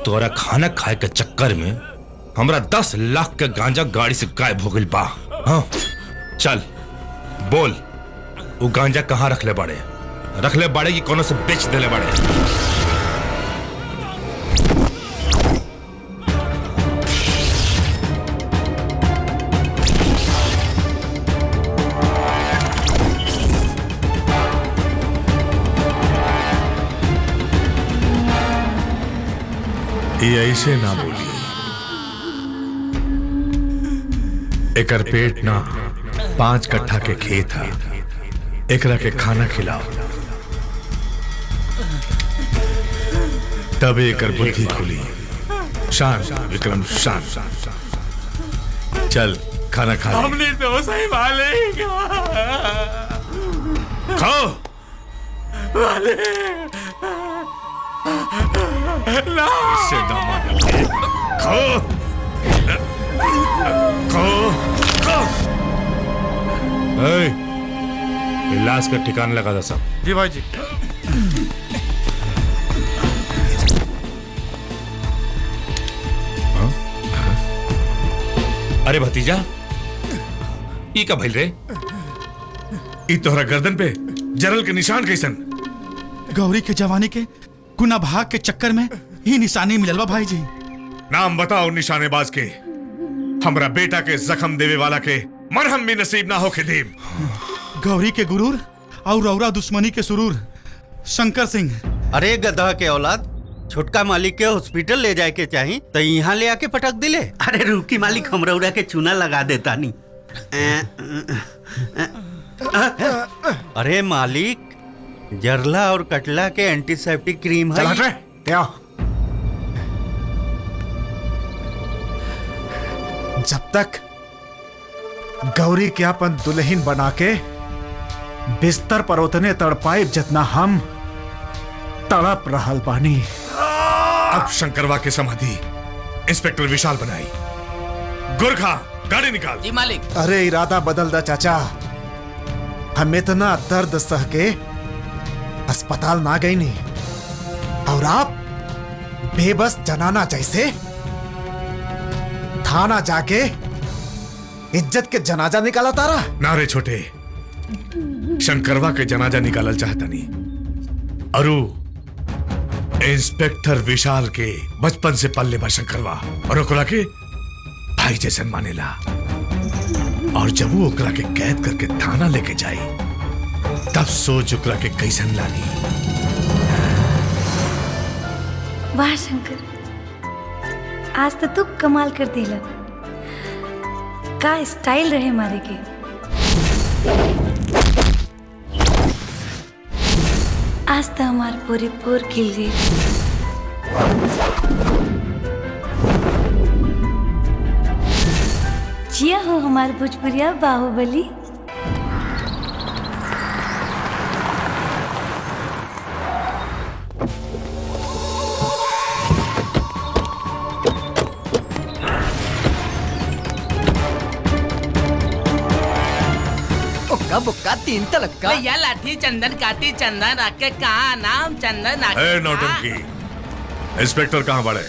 तोरा खाना खाए के चक्कर में हमरा 10 लाख के गांजा गाड़ी से गायब हो गई बा। हाँ चल बोल, वो गांजा कहाँ रख ले बाड़े कि कोनो से बेच देले बाड़े? ये ऐसे ना बोली, एकर पेट ना 5 कट्ठा के खेत है, एकरा के खाना खिलाओ तब एकर बुद्धि खुली। शांत विक्रम शांत, चल खाना खा। हमने तो सही मालिक खाओ। इससे खाओ खाओ खाओ। लाश का ठिकाना लगा था सब। जी भाई जी। अरे भतीजा, ई का भइल रे? ई तोहरा गर्दन पे जरल के निशान कैसन? गौरी के जवानी के गुना भाग के चक्कर में ही निशानी मिलल बा भाई जी। नाम बताओ निशानेबाज के। हमरा बेटा के जख्म देवे वाला के मरहम भी नसीब ना हो के देव। गौरी के गुरूर और रौरा दुश्मनी के सुरूर शंकर सिंह। अरे गधा के औलाद, छोटका मालिक के हॉस्पिटल ले जाए के चाहिए तो यहाँ ले आके पटक दिले। अरे रुकी मालिक, हम रौरा के चूना लगा देता नहीं। अरे मालिक, जरला और कटला के एंटीसेप्टिक क्रीम है। जब तक गौरी के अपन दुल्हन बना के बिस्तर पर उतने तड़पाए जितना हम तड़प रहल बानी। अब शंकरवा के समाधि इंस्पेक्टर विशाल बनाई। गुरखा गाड़ी निकाल। जी मालिक। अरे इरादा बदल दा चाचा, हम इतना दर्द सह के अस्पताल ना गई नहीं और आप बेबस जनाना जैसे थाना जाके इज्जत के जनाजा निकाला तारा। नारे छोटे, शंकरवा के जनाजा निकालल चाहता नहीं। अरु इंस्पेक्टर विशाल के बचपन से पल्ले बा शंकरवा और ओकरा के भाई जैसन मानेला। और जब वो ओकरा के कैद करके थाना लेके जाई तब सोच ओकरा के कैसन लागी। वाह शंकर, आज तो तू कमाल कर दिला। का स्टाइल रहे मारे के। आज तो हमार पूरी पोर खिल गई। जिया हो हमार भोजपुरिया बाहुबली। बुक्का 3 तलक्का। भैया लाठी चंदन काटी चंदन आके कहा नाम चंदन आके। नौटंकी, इंस्पेक्टर कहाँ बड़े?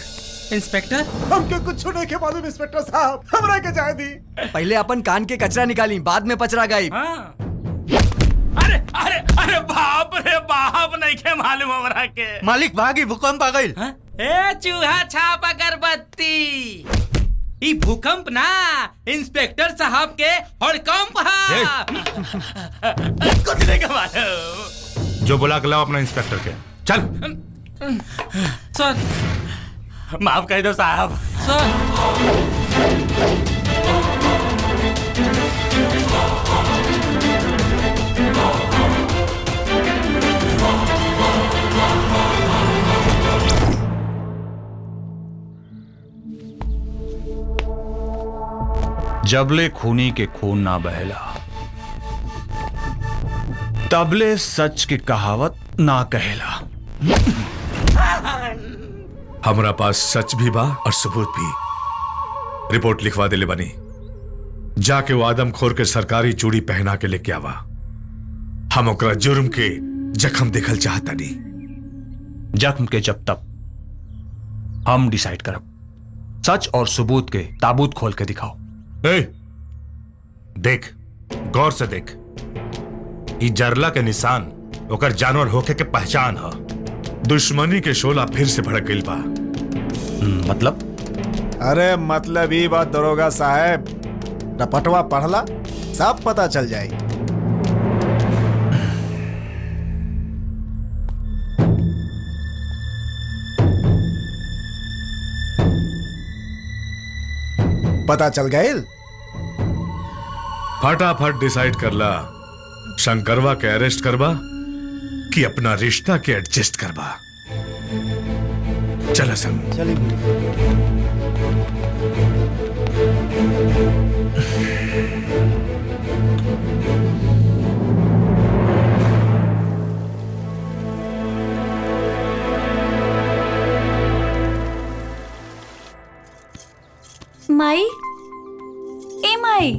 इंस्पेक्टर हमके कुछ नहीं के मालूम इंस्पेक्टर साहब, हमरा के जाए दी। पहले अपन कान के कचरा निकाली, बाद में पचरा गई। अरे अरे अरे बाप रे बाप, नहीं के मालूम हमरा के। मालिक भागी, भूकंप आ गई। ए चूहा छाप अगरबत्ती। ई भूकंप ना, इंस्पेक्टर साहब के हड़कंप है। कुछ नहीं के मालूम। जो बुला के लाओ अपना इंस्पेक्टर के। चल सर, माफ कर दो साहब। सर जबले खूनी के खून ना बहला, तबले सच की कहावत ना कहेला। हमरा पास सच भी बा और सबूत भी। रिपोर्ट लिखवा दे ले बनी। जाके वो आदमखोर के सरकारी चूड़ी पहना के लेके आवा। हम ओकरा जुर्म के जख्म देखल चाहता नहीं। जख्म के जब तक हम डिसाइड करब। सच और सबूत के ताबूत खोल के दिखाओ। ए, देख, गौर से देख। ई जरला के निशान ओकर जानवर होके के पहचान है। दुश्मनी के शोला फिर से भड़क गई बा। मतलब? अरे मतलब ही बात दरोगा साहब, रपटवा पढ़ला सब पता चल जाए। पता चल गए। फटाफट डिसाइड करला, शंकरवा के अरेस्ट करवा कि अपना रिश्ता के एडजस्ट करवा। चल हसन। माई, ए माई,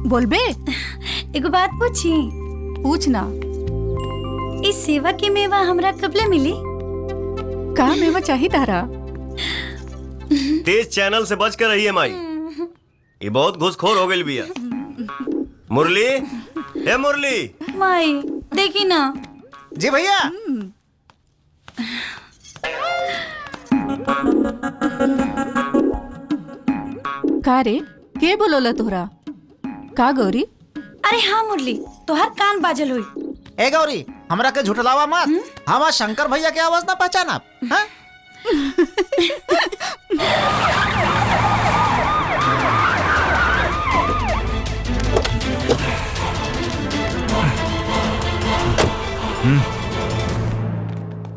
बोलबे? एगो बात पूछी। पूछना। इस सेवा की मेवा हमरा कबले मिली? का मेवा चाहिए तारा? तेज चैनल से बच कर रहिए माई, ये बहुत घुसखोर हो गई बिया। मुरली, ए मुरली। माई देखी ना। जी भैया। का रे, के बोलोला तोहरा? का गौरी? अरे हाँ मुरली, तोहर कान बाजल हुई। ए गौरी, हमरा के झुठलावा मत। हमार शंकर भैया के आवाज ना पहचाना? हाँ?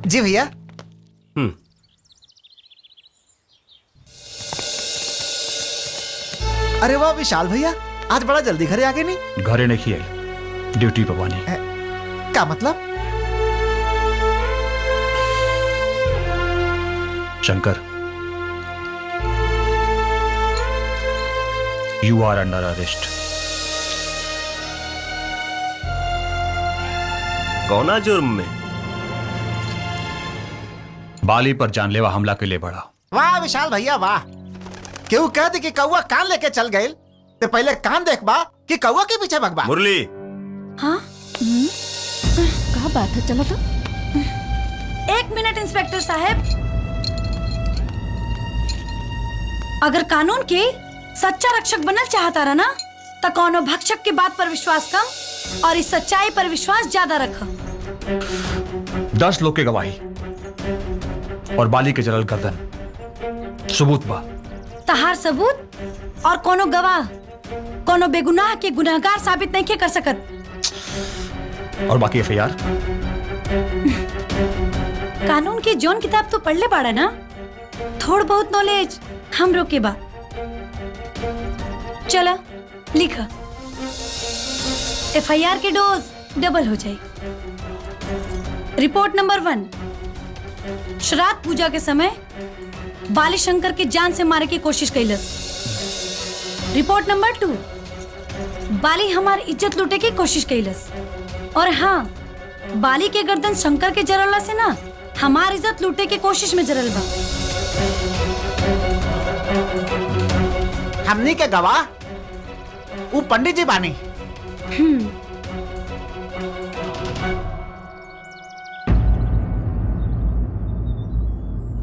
जी भैया। अरे वाह विशाल भैया, आज बड़ा जल्दी घरे आ गए। नहीं घरे नहीं आई, ड्यूटी पे बानी। क्या मतलब? Shankar, you are under arrest. कौना जुर्म में? बाली पर जानलेवा हमला के लिए बढ़ा। वाह विशाल भैया वाह। क्यों कह दी कि कौवा कान लेके चल गए, तो पहले कान देखबा कि कौवा के पीछे भगबा। मुरली। हाँ? क्या बात है? चलो तो। 1 मिनट इंस्पेक्टर साहब। अगर कानून के सच्चा रक्षक बनना चाहता रहा ना, तो कौनो भक्षक की बात पर विश्वास कम और इस सच्चाई पर विश्वास ज्यादा रखा। 10 लोग के गवाही और बाली के जलल गर्दन सबूत बा। तहार सबूत और कोनो गवाह कोनो बेगुनाह के गुनहगार साबित नहीं कर सकत। और बाकी एफआईआर? कानून की जौन किताब तो पढ़ ले पाड़ा ना, थोड़ बहुत नॉलेज हम रोके बा। चला लिखा, एफआईआर के डोज डबल हो जाए। रिपोर्ट नंबर 1, श्राद्ध पूजा के समय बाली शंकर के जान से मारे की कोशिश कैलस। रिपोर्ट नंबर 2, बाली हमार इज्जत लूटे की कोशिश कैलस। और हाँ, बाली के गर्दन शंकर के जरला से ना हमार इज्जत लूटे की कोशिश में जरल बा। हमनी के गवाह वो पंडित जी बानी।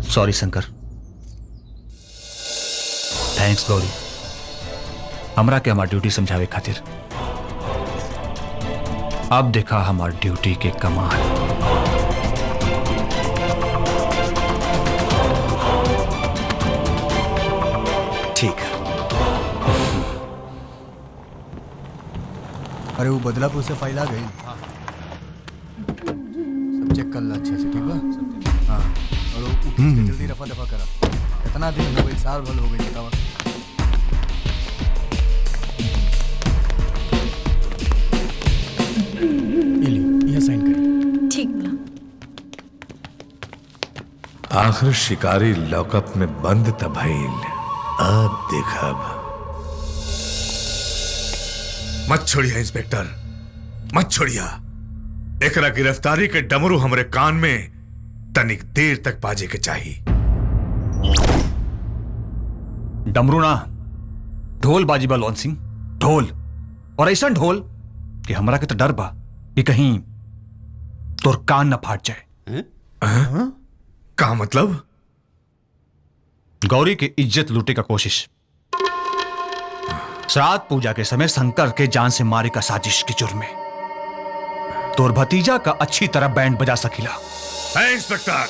सॉरी शंकर। थैंक्स गौरी, हमरा के हमार ड्यूटी समझावे खातिर। अब देखा हमार ड्यूटी के कमाल। ठीक है। अरे वो बदलापुर से फाइल आ गई। सब चेक कर ला अच्छे से, ठीक है? हाँ, और वो जल्दी रफा दफा करा। कितना दिन हो गई? साल भर हो गई। बतावा। साइन करें। ठीक बा। आखिर शिकारी लॉकअप में बंद तभइल। अब देखब। मत छोड़िया इंस्पेक्टर, मत छोड़िया। एकरा गिरफ्तारी के डमरू हमरे कान में तनिक देर तक बाजे के चाहिए। डमरू ना, ढोल बाजी बा लोन सिंह, ढोल। और ऐसा ढोल कि हमरा के तो डर बा कि कहीं तोर कान न फाट जाए। का मतलब? गौरी की इज्जत लूटे का कोशिश। श्राद्ध पूजा के समय शंकर के जान से मारे का साजिश के जुर्म में तोर भतीजा का अच्छी तरह बैंड बजा सकीला। इंस्पेक्टर,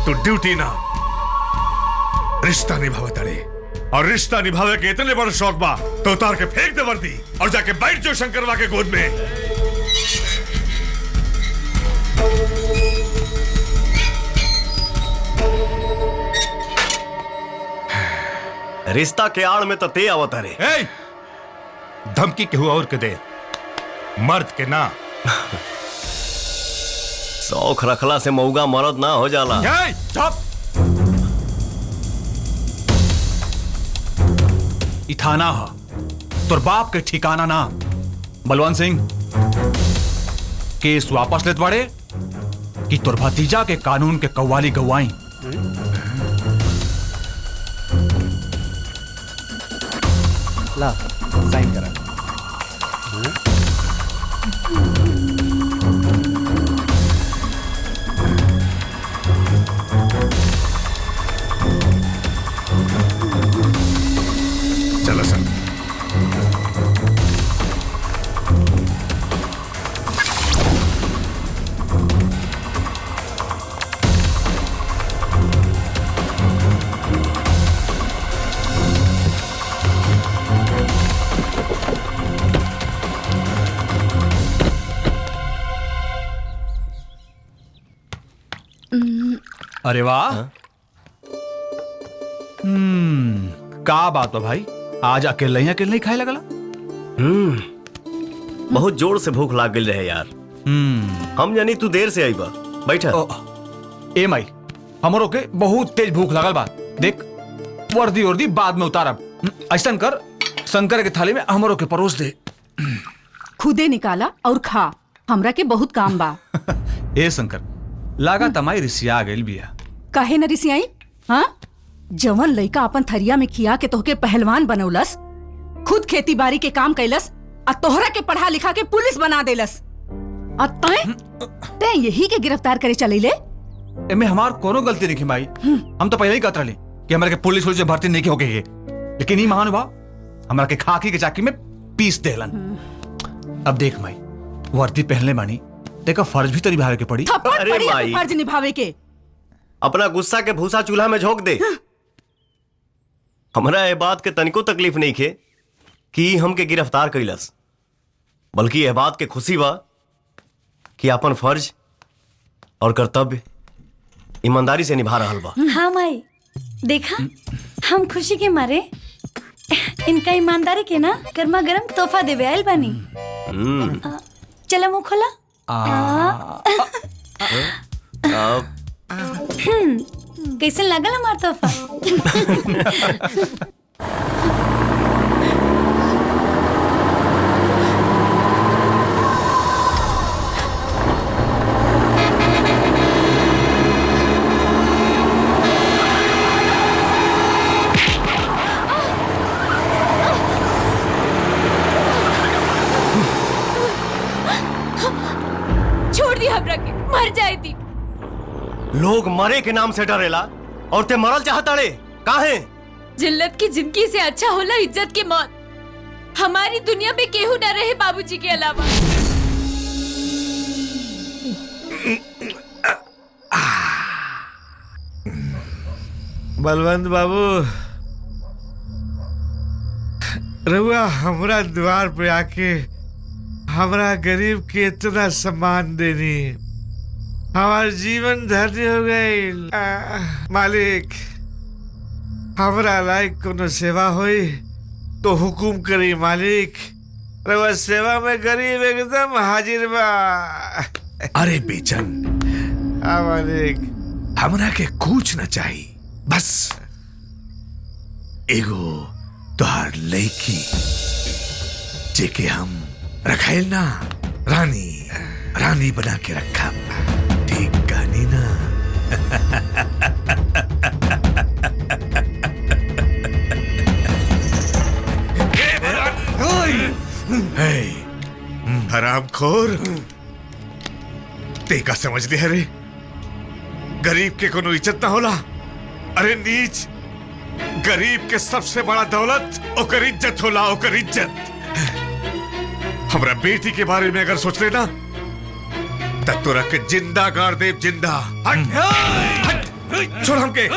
तू ड्यूटी ना रिश्ता निभावे तड़े, और रिश्ता निभावे के इतने बड़ शौक बा तो उतार के फेंक दे वर्दी और जाके बैठ जो शंकरवा के गोद में। रिश्ता के आड़ में तो ते आवत रे। धमकी के हुआ और के दे, मर्द के ना। शौक रखला से मऊगा मर्द ना हो जाला। चुप। इथाना हा तोर बाप के ठिकाना ना। बलवंत सिंह, केस वापस लेत बाड़े कि तोर भतीजा के कानून के कव्वाली गवाई। ला साइन करा। चलो सर। अरे वाह। का बात है भाई, आज अकेले ही खाए लगला? बहुत जोर से भूख लाग गई रहे यार। हम जानी तू देर से आई बा। बैठा। ए माई, हमरो के बहुत तेज भूख लागल बा। देख, वर्दी वर्दी बाद में उतारब। ऐसा कर, शंकर के थाली में हमरो के परोस दे। खुदे निकाला और खा, हमरा के बहुत काम बा। ए शंकर, लागा तमाई रिसिया गइल बिया। काहे न रिसियाई? हाँ, जवन लइका अपन थरिया में खिया के तोहके पहलवान बनौलस, खुद खेती बाड़ी के काम कैलस, आ तोहरा के पढ़ा लिखा के पुलिस बना देलस, आ तैं यही के गिरफ्तार करे चलेले? एमे हमार कोनो गलती नहीं माई। हम तो पहले ही कहत रहली कि हमरा के पुलिस से भर्ती नहीं होके है, लेकिन ई महानुभाव हमरा के खाकी के चाकी में पीस देलन। अब देख माई, वर्दी पहनले मानी तेका फर्ज भी तो निभावे के पड़ी। थप्पड़ पड़ी अपने फर्ज निभावे के। अपना गुस्सा के भूसा चूल्हा में झोंक दे। हमरा ये बात के तनिको तकलीफ नहीं खे कि हमके गिरफ्तार कैलस, बल्कि यह बात के खुशी बा कि अपन फर्ज और कर्तव्य ईमानदारी से निभा रहल बा। हाँ माई, देखा हम खुशी के मारे इनका ईमानदारी के ना गर्मा गर्म तोहफा देवे आयल बानी। चला मुंह खोला। कैसे लगल हमार तोहफा? छोड़ दी हमरा के, मर जाए दी। लोग मरे के नाम से डरेला और ते मरल चाहता रे। काहे? जिल्लत की जिंदगी से अच्छा होला इज्जत की मौत। हमारी दुनिया में केहू न रहे बाबूजी के अलावा। बलवंत बाबू, रउआ हमरा द्वार पे आके हमरा गरीब के इतना सम्मान देनी, हमार जीवन धन्य हो गई। मालिक, हमरा लायक कोनो सेवा होई तो हुकुम करी मालिक। रउआ सेवा में गरीब एकदम हाजिर बा। अरे बेचन, हाँ मालिक, हमरा के कुछ न चाहिए, बस एगो तोहार लड़की जेके हम रखाइल ना रानी रानी बना के रखा। ठीक कहानी ना? हरामखोर। ते का समझ लिया रे? गरीब के कोनो इज्जत ना होला। अरे नीच, गरीब के सबसे बड़ा दौलत ओकर इज्जत होला, ओकर इज्जत। हमरा बेटी के बारे में अगर सोच लेना तब तो रख के जिंदा गाड़ दे, जिंदा। हट, हट, छोड़ हमके।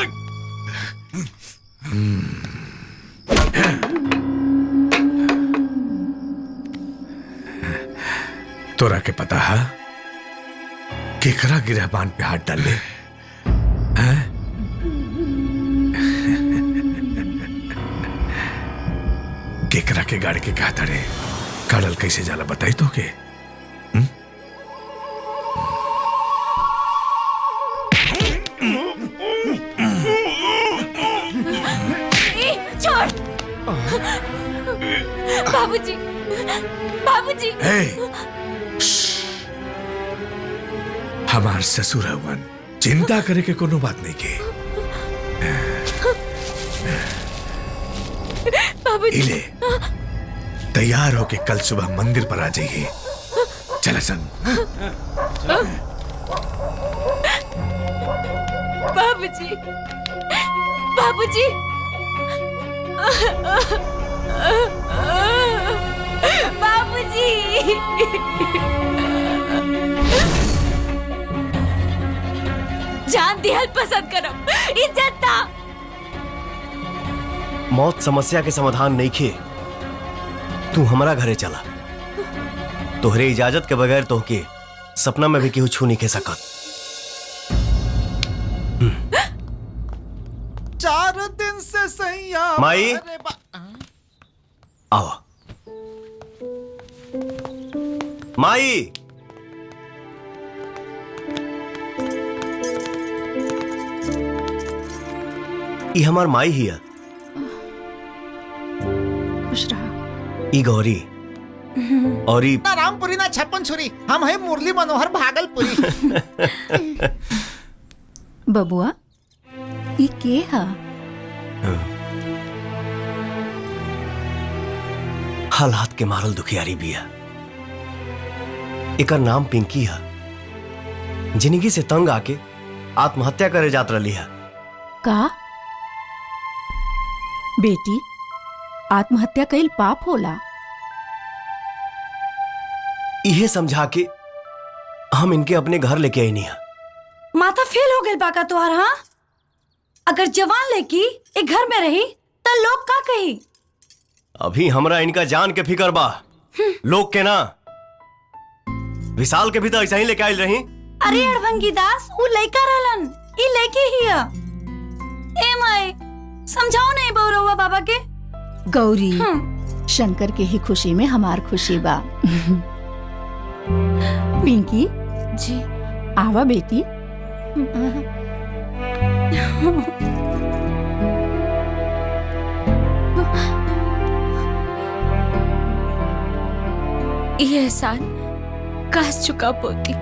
तोरा के पता है केकरा गिरहबान पे हाथ डाल ले? केकरा के गाड़ी के कहा तड़े काड़ल कैसे जाला बताई तो के? छोड़ बाबूजी, बाबूजी। हमार ससुर हवन, चिंता करे के कोनो बात नहीं के। बाबूजी इले तैयार होके कल सुबह मंदिर पर आ जाइए। चल सन। बाबूजी, बाबूजी। बाबूजी। जान दिहल पसंद करम, इज्जत ना। मौत समस्या के समाधान नहीं खे। तू हमारा घरे चला। तोहरे इजाजत के बगैर तोहके सपना में भी केहू छू नहीं खे सकत। 4 दिन से सैया माई आओ। माई ई हमार माई हिया। खुश रहा। ई गौरी और ई ना रामपुरी ना छप्पन छुरी, हम है मुरली मनोहर भागलपुरी। बबुआ ई के हा? हालात के मारल दुखियारी बिया। एकर नाम पिंकी है। जिंदगी से तंग आके आत्महत्या करे जात रही है। का बेटी आत्महत्या कईल पाप होला? इहे समझा के हम इनके अपने घर लेके आई नहीं है। माथा फेल हो गई बाका तुहार। हाँ, अगर जवान लेकी एक घर में रही तो लोग का कही? अभी हमरा इनका जान के फिकर बा, लोग के ना। विशाल के भी तो ऐसा ही लेके आयल रही। अरे अड़भंगी दास, वो लड़का रहलन, ई लड़की हिया। ए माई, समझाओ नहीं बौरवा बाबा के। गौरी, शंकर के ही खुशी में हमार खुशी बा। पिंकी जी आवा बेटी। ये एहसान काश चुका पोती।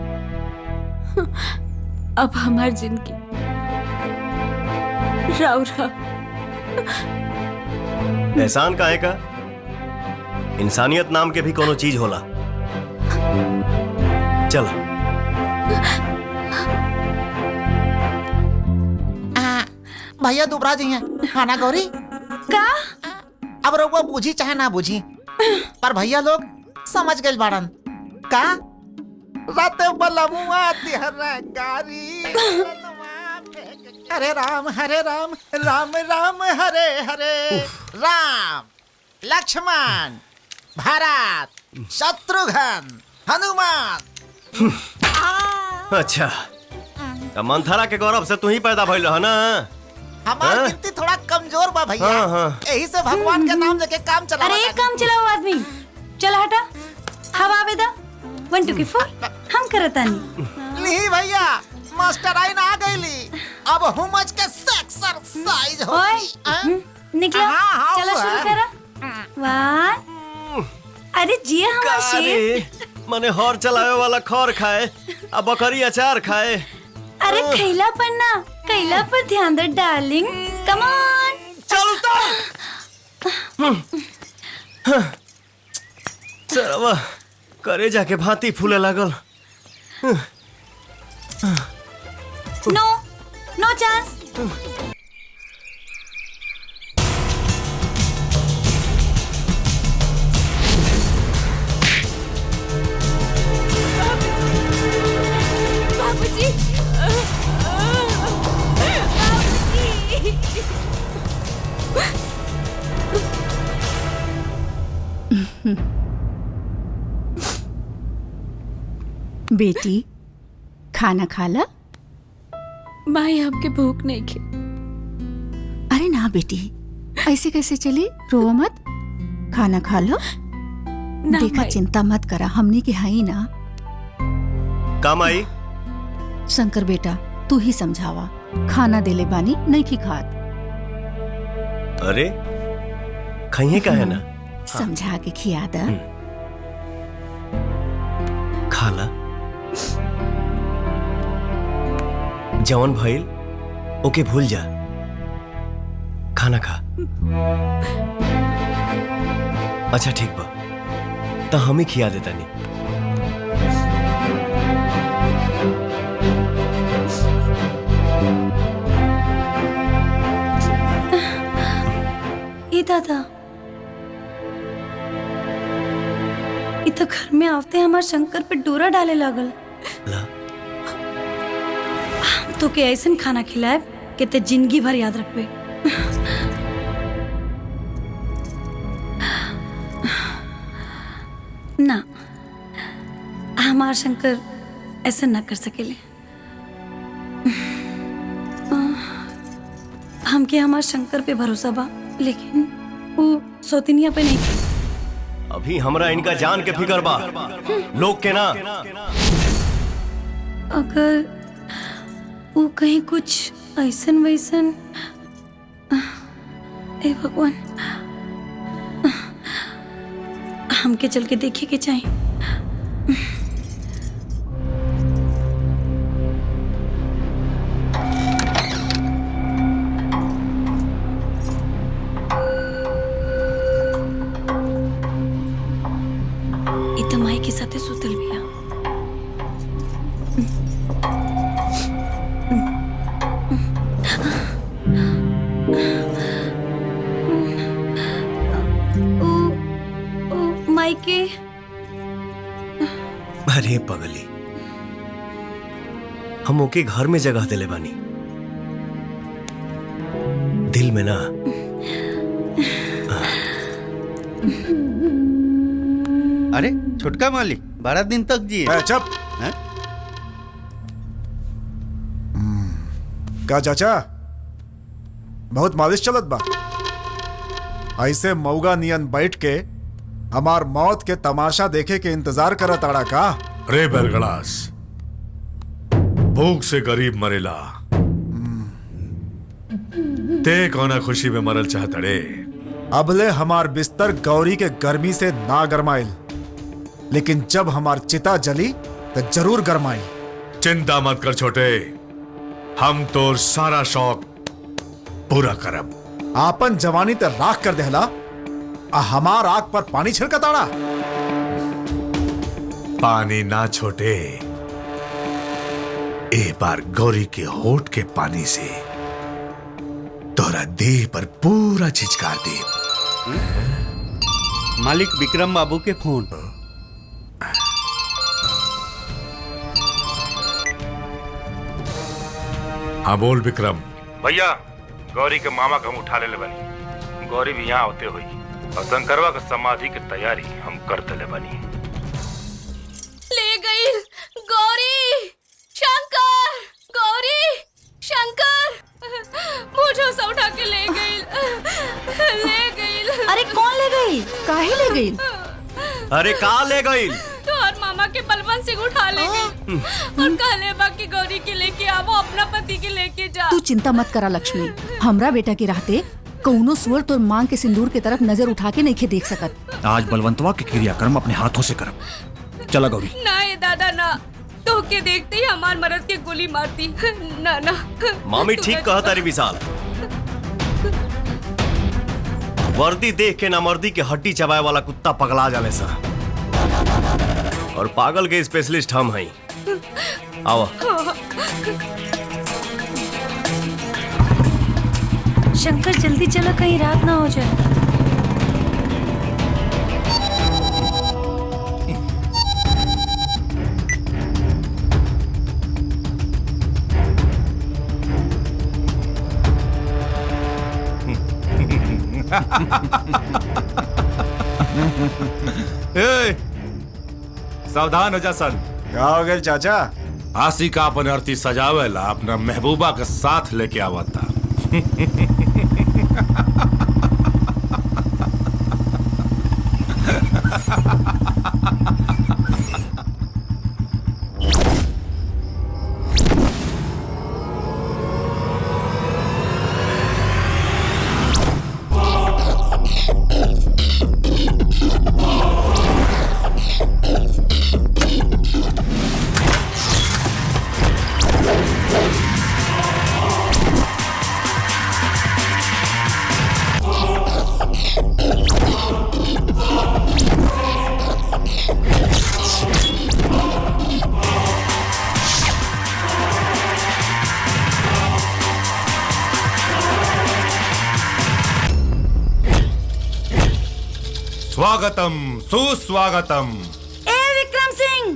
अब हमार जिंदगी राउरा। एहसान काहे का? इंसानियत नाम के भी कोनो चीज होला। चल भैया दुबरा जी हैं। खाना गौरी का? अब रउआ बूझी चाहे ना बूझी, पर भैया लोग समझ गए बाड़न। का रात बलमुआ तिहरा गारी। हरे राम राम राम हरे हरे। राम लक्ष्मण भरत शत्रुघ्न हनुमान। अच्छा, तो मंथरा के गौरव से तू ही पैदा भइल रह ना। हमार गिनती थोड़ा कमजोर बा भैया। यही से भगवान के नाम लेके काम चला। अरे एक काम चलाओ आदमी, चल हटा। हवा आवेदा 1 2 4 हम करतानी। ली भैया, मास्टर आइन आ गईली। अब हुमज के एक्सरसाइज हो। निकलो, चलो शुरू करा। 1 अरे जी हमारा शेर। मने हॉर चलावे वाला खौर खाए, अब बकरी अचार खाए। अरे खैला पर ना, कैला पर ध्यान दे डार्लिंग। कम ऑन चलता। सरवा करे जाके भांति फूले लागल। नो नो चांस। बाबूजी, बेटी खाना खा ला। माई आपके भूख नहीं खे। अरे ना बेटी, ऐसे कैसे चली? रो मत, खाना खा लो। देखा माई। चिंता मत करा, हमनी के हाई ना। काम आई। शंकर बेटा तू ही समझावा, खाना देले बानी नहीं की खात। अरे खाइए का है ना, समझा के खिया दा। खाला जवन भइल ओके भूल जा, खाना खा। अच्छा ठीक बा, तो हम ही खिया देता नहीं। ये दादा, ये तो घर में आते हमारे शंकर पे डोरा डाले लागल। ला। तो के ऐसन खाना खिलाए कि ते जिंदगी भर याद रखबे। ना, हमार शंकर ऐसा ना कर सकेले। हमके हमार शंकर पे भरोसा बा, लेकिन वो सौतिनिया पे नहीं। अभी हमरा इनका जान के फिकर बा, लोग के ना। अगर वो कहीं कुछ ऐसन वैसन, ए भगवान, हमके चल के देखे के चाहिए। इतना माई के साथे सुतल बिया। माई के अरे पगली, हम ओके घर में जगह दिले बानी, दिल में ना। अरे छोटका मालिक 12 दिन तक जिए। चुप। का चाचा बहुत मालिश चलत बा? ऐसे मऊगा नियन बैठ के हमार मौत के तमाशा देखे के इंतजार करत आड़ा का? रे बेलगड़ास, भूख से गरीब मरेला, ते कौना खुशी में मरल चाहत रे? अबले हमार बिस्तर गौरी के गर्मी से ना गरमाइल, लेकिन जब हमार चिता जली तो जरूर गरमाई। चिंता मत कर छोटे, हम तोर सारा शौक पूरा करब। आपन जवानी ते राख कर देहला, आ हमार आग पर पानी छिड़कताड़ा। पानी ना छोटे, एक बार गौरी के होठ के पानी से तोरा देह पर पूरा छिचकार दे। मालिक विक्रम बाबू के फोन। हाँ बोल विक्रम। भैया, गौरी के मामा के हम उठा ले बनी। गौरी भी यहाँ होते हुई और शंकरवा के समाधि की तैयारी हम करते ले बनी। ले गई गौरी, शंकर, गौरी, शंकर, मुझे से उठा के ले गई। अरे कौन ले गई? काहे ले गई? अरे का ले गई? तो और मामा के बलवंत सिंह उठा ले गई और कहले बाकी गौरी के लेके आवो, अपना पति के लेके जा। तू चिंता मत करा लक्ष्मी, हमरा बेटा के रहते कौनो सुअर तोर मांग के सिंदूर के तरफ नजर उठा के नहीं देख सकत। आज बलवंतवा के क्रियाक्रम अपने हाथों से करब। चला गौरी। ना ये दादा ना, तो के देखते ही हमार मरद के गोली मारती। ना ना मामी ठीक कहा तारी विशाल, वर्दी देख के ना मर्दी के हड्डी चबाए वाला कुत्ता पगला जाले सा। और पागल के स्पेशलिस्ट हम हैं। आओ। शंकर जल्दी चलो, कहीं रात ना हो जाए। ए, सावधान हो जा सन। क्या हो गया चाचा? आशिका अपन अर्थी सजावेला अपना महबूबा के साथ लेके आवता। स्वागतम सुस्वागतम। ए विक्रम सिंह,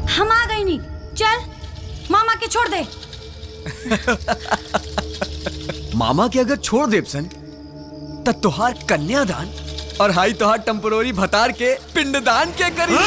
हम आ गई नहीं। चल मामा के छोड़ दे। मामा के अगर छोड़ देव सन त तोहार कन्यादान और हाई तोहार टेम्पोररी भतार के पिंडदान के करी।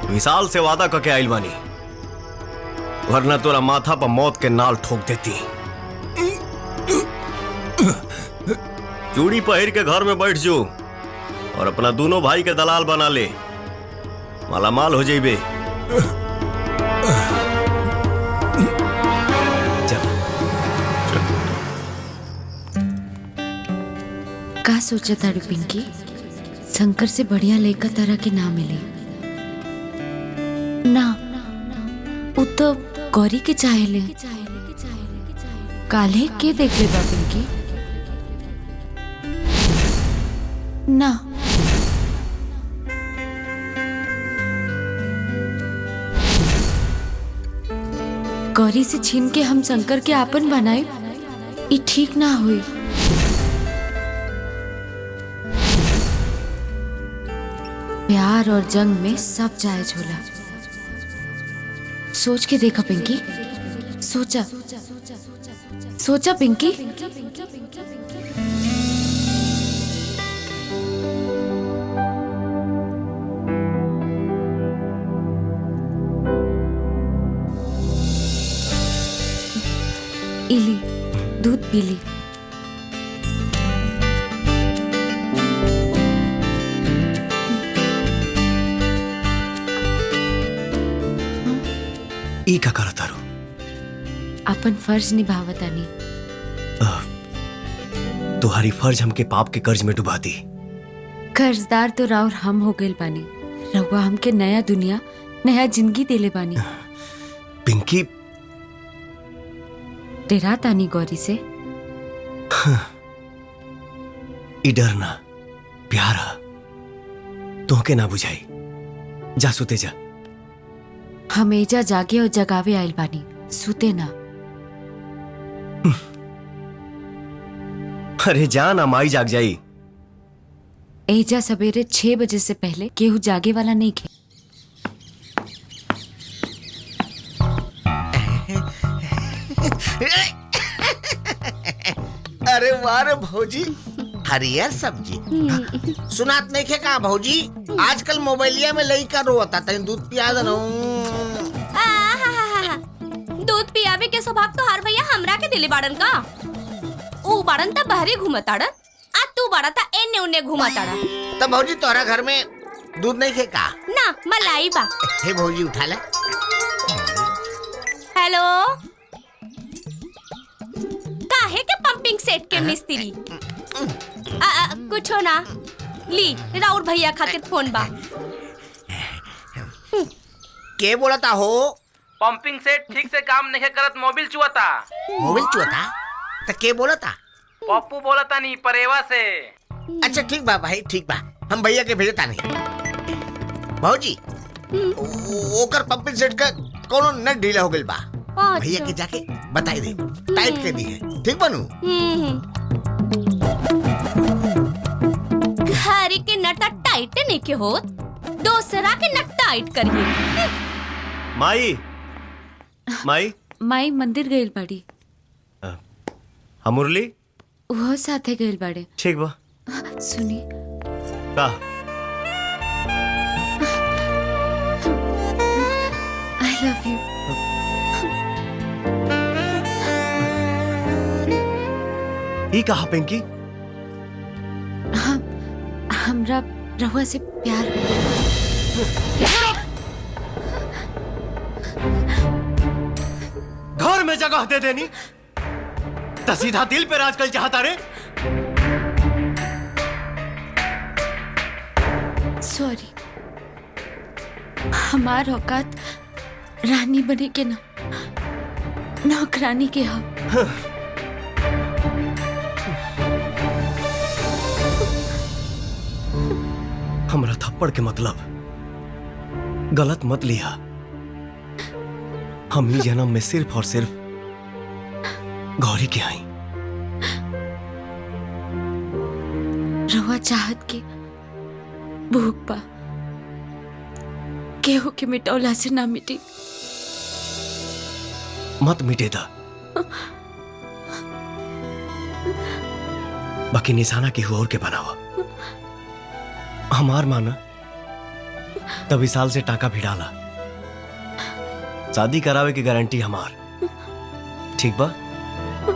विशाल से वादा करके आइल बानी, वरना तोरा माथा पर मौत के नाल ठोक देती। चूड़ी पहिर के घर में बैठ जो और अपना दोनों भाई के दलाल बना ले, मालामाल हो जाइबे। का सोचा ताड़ी पिंकी, शंकर से बढ़िया लड़का तरह के ना मिले ना, वो तो गौरी के चाहेले। काले के देख ले बा पिंकी ना। गौरी से छीन के हम शंकर के आपन बनाए, ये ठीक ना हुई। प्यार और जंग में सब जायज होला। सोच के देखा पिंकी, सोचा सोचा पिंकी। इली दूध पी ली। ई का करत तारू? अपन फर्ज निभावतानी। तुम्हारी फर्ज हमके पाप के कर्ज में डुबा दी। कर्जदार तो राउर हम हो गए बानी। रउआ हमके नया दुनिया नया जिंदगी देले बानी। पिंकी डेरा तानी गौरी से। ई डरना प्यार तोहके ना बुझाई। जा सुते जा। हम एजा जागे और जगावे आइल बानी, सुते ना। अरे जा ना, माई जाग जाई। एजा सवेरे 6 बजे से पहले केहू जागे वाला नहीं खे। अरे वाह रे भौजी, हरियर सब्जी। सुनात नहीं खे का भौजी, आजकल मोबाइलिया में लइका रोता तनी दूध पिया दे। दूध पियावे के स्वभाव तो हर भैया हमरा के दिले बाड़न का। ऊ बाड़न त बहरे घूमताड़न, आ तू बाड़ा ता एने उने घूमताड़ा। तब भौजी तोरा घर में दूध नहीं खे का? ना मलाई बा। हे भौजी उठा ले। हेलो, काहे के पंपिंग सेट के मिस्त्री? कुछो ना, ली राउर भैया खातिर फोन बा। के बोलता हो? पंपिंग सेट ठीक से काम नहीं करत, मोबिल चुआता। मोबिल चुआता? तो के बोलता? पप्पू बोलता नहीं, परेवा से। अच्छा ठीक बा भाई, ठीक बा, हम भैया के भेजता नहीं। भौजी ओकर पंपिंग सेट का कोनो नट ढीला हो गइल बा। भैया के जाके बताई दे, टाइट कर दी है। ठीक बनू? घरे के नट टाइट नहीं के हो, दूसरा के नट टाइट करिए। माई माई माई मंदिर गइल बाड़ी। हम मुरली वो साथे गइल बाड़े। ठीक बा। सुनी का? I love you. ई कहा पिंकी? हमरा रहुआ से प्यार हो गया। घर में जगह दे देनी तो सीधा दिल पे राज कर चाहता रे। सॉरी, हमार औकात रानी बने के ना, नौकरानी के हम। हमरा थप्पड़ के मतलब गलत मत लिया। हम ही जन्म में सिर्फ और सिर्फ गौरी के आई। रहुआ चाहत के भूख पा केहू के मिटौला से ना मिटी। मत मिटे दा, बाकी निशाना केहू और के बनावा। हमार माना तभी साल से टाका भिड़ाला। शादी करावे की गारंटी हमार। ठीक बा?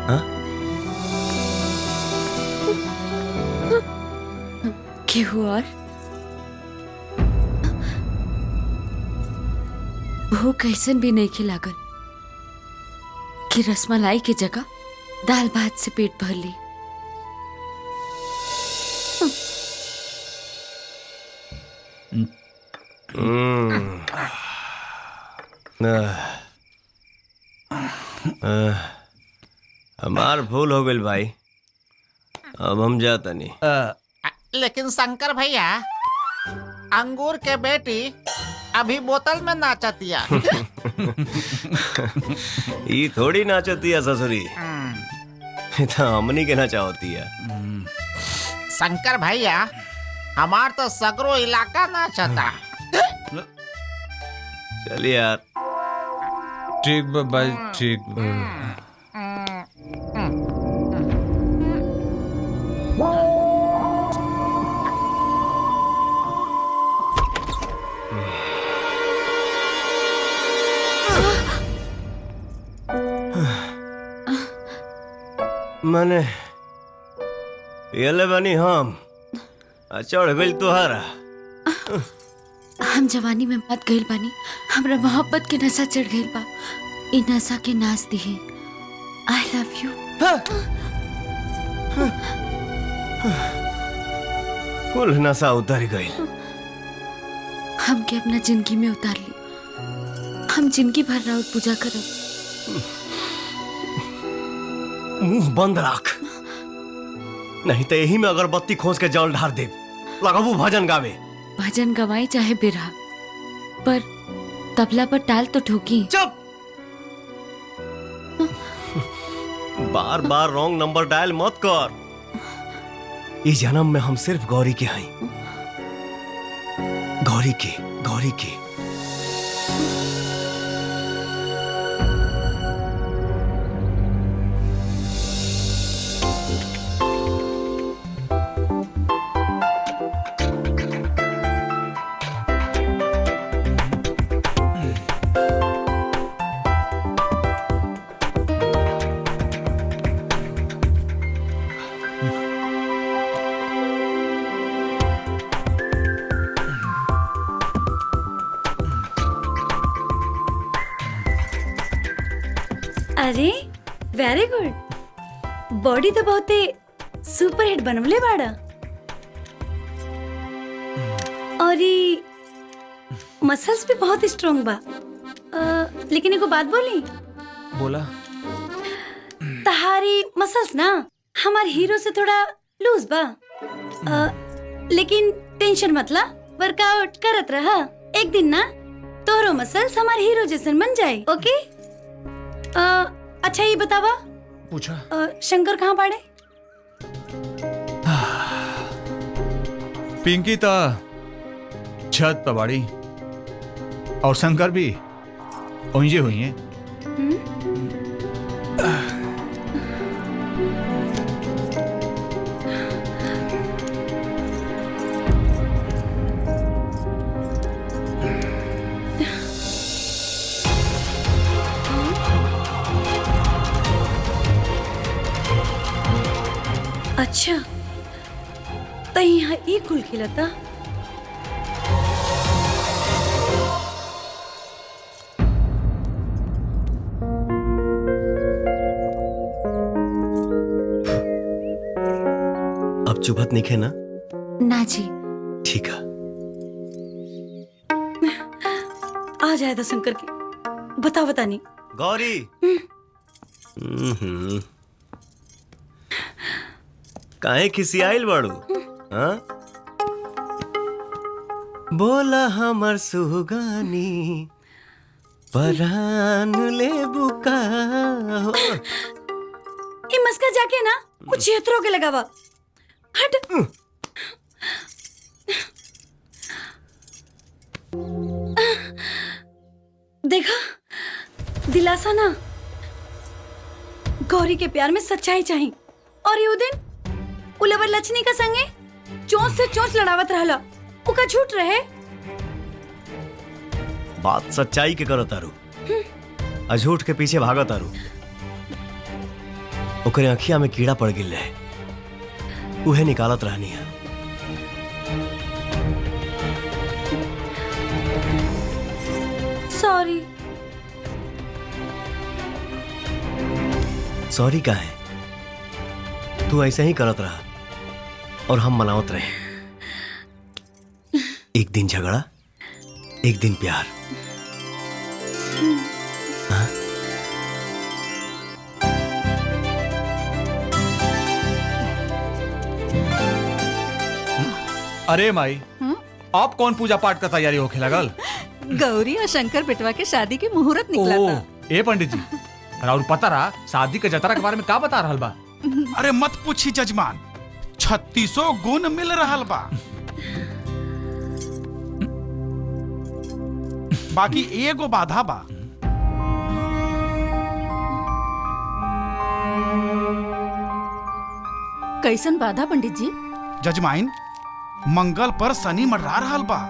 हाँ? केहू और वो कैसन भी नहीं खिलागल कि रसमलाई की जगह दाल भात से पेट भर ली। हमार भूल हो गई भाई, अब हम जाता नहीं। लेकिन शंकर भैया, अंगूर के बेटी अभी बोतल में नाचतिया। ये थोड़ी नाचती है ससुरी, तो हमनी के नाचा होती है। शंकर भैया, हमार तो सगरो इलाका ना चाहता। चल यार। ठीक बा भाई, ठीक बा। मने ये बनी हम चढ़ गई तुहारा। हम जवानी में मत गइल बानी, हमरा मोहब्बत के नशा चढ़ गइल बा। इ नशा के नाच दिहे। I love you. कुल नशा उतर गई। हमके अपना जिंदगी में उतार ली। हम जिंदगी भर राउत पूजा करब। मुंह बंद रख, नहीं तो यही में अगरबत्ती खोज के जल ढार दे। लगाबू भजन गावे। भजन गवाई चाहे बिरहा, पर तबला पर ताल तो ठोकी। चुप। बार बार रॉन्ग नंबर डायल मत कर। इस जन्म में हम सिर्फ गौरी के हैं। गौरी के, गौरी के। अरे वेरी गुड। बॉडी तो बहुते सुपर हिट बनवले बाड़ा। और ये मसल्स भी बहुत स्ट्रांग बा। लेकिन एगो बात बोली। बोला। तहारी मसल्स ना हमार हीरो से थोड़ा लूज बा। लेकिन टेंशन मतला, वर्कआउट करत रहा। एक दिन ना तोहरो मसल्स हमार हीरो जैसन बन जाए। ओके? अच्छा ये बतावा, पूछा। शंकर कहाँ बाड़े? पिंकी ता छत पर बाड़ी और शंकर भी ओंजे हुई हैं। अच्छा तो यहाँ ई कुल खिलता। अब चुभत नहीं खे ना? ना जी। ठीक है। आ जाए तो शंकर के बता नहीं। गौरी। काहे खिसियाइल बाड़ू? हाँ? बोला हमर सुगानी परान ले बुका हो। ये मस्का जाके ना कुछ क्षेत्रों के लगावा। हट। देखा दिलासा ना। गौरी के प्यार में सच्चाई चाहिए। और ये दिन उलवर लक्ष्मी का संगे चोंच से चोंच लड़ावत रहला। उका झूठ रहे। बात सच्चाई के करो तारू, अझूठ के पीछे भागा तारू। ओकरे अखिया में कीड़ा पड़ गिल रहे, उहे निकालत रहनी है। सॉरी। सॉरी का है? तू ऐसे ही करत रहा और हम मनावत रहे। एक दिन झगड़ा, एक दिन प्यार। हाँ? अरे माई, आप कौन पूजा पाठ का तैयारी होके लगल? गौरी और शंकर बेटवा के शादी के मुहूर्त निकला था। ए पंडित जी, और पता रहा शादी के जतरा के बारे में का बता रहल बा? अरे मत पूछी जजमान, 3600 गुण मिल रहल बा। बाकी एगो बाधा बा। कैसन बाधा पंडित जी? जजमाइन, मंगल पर शनि मंडरा रहल बा।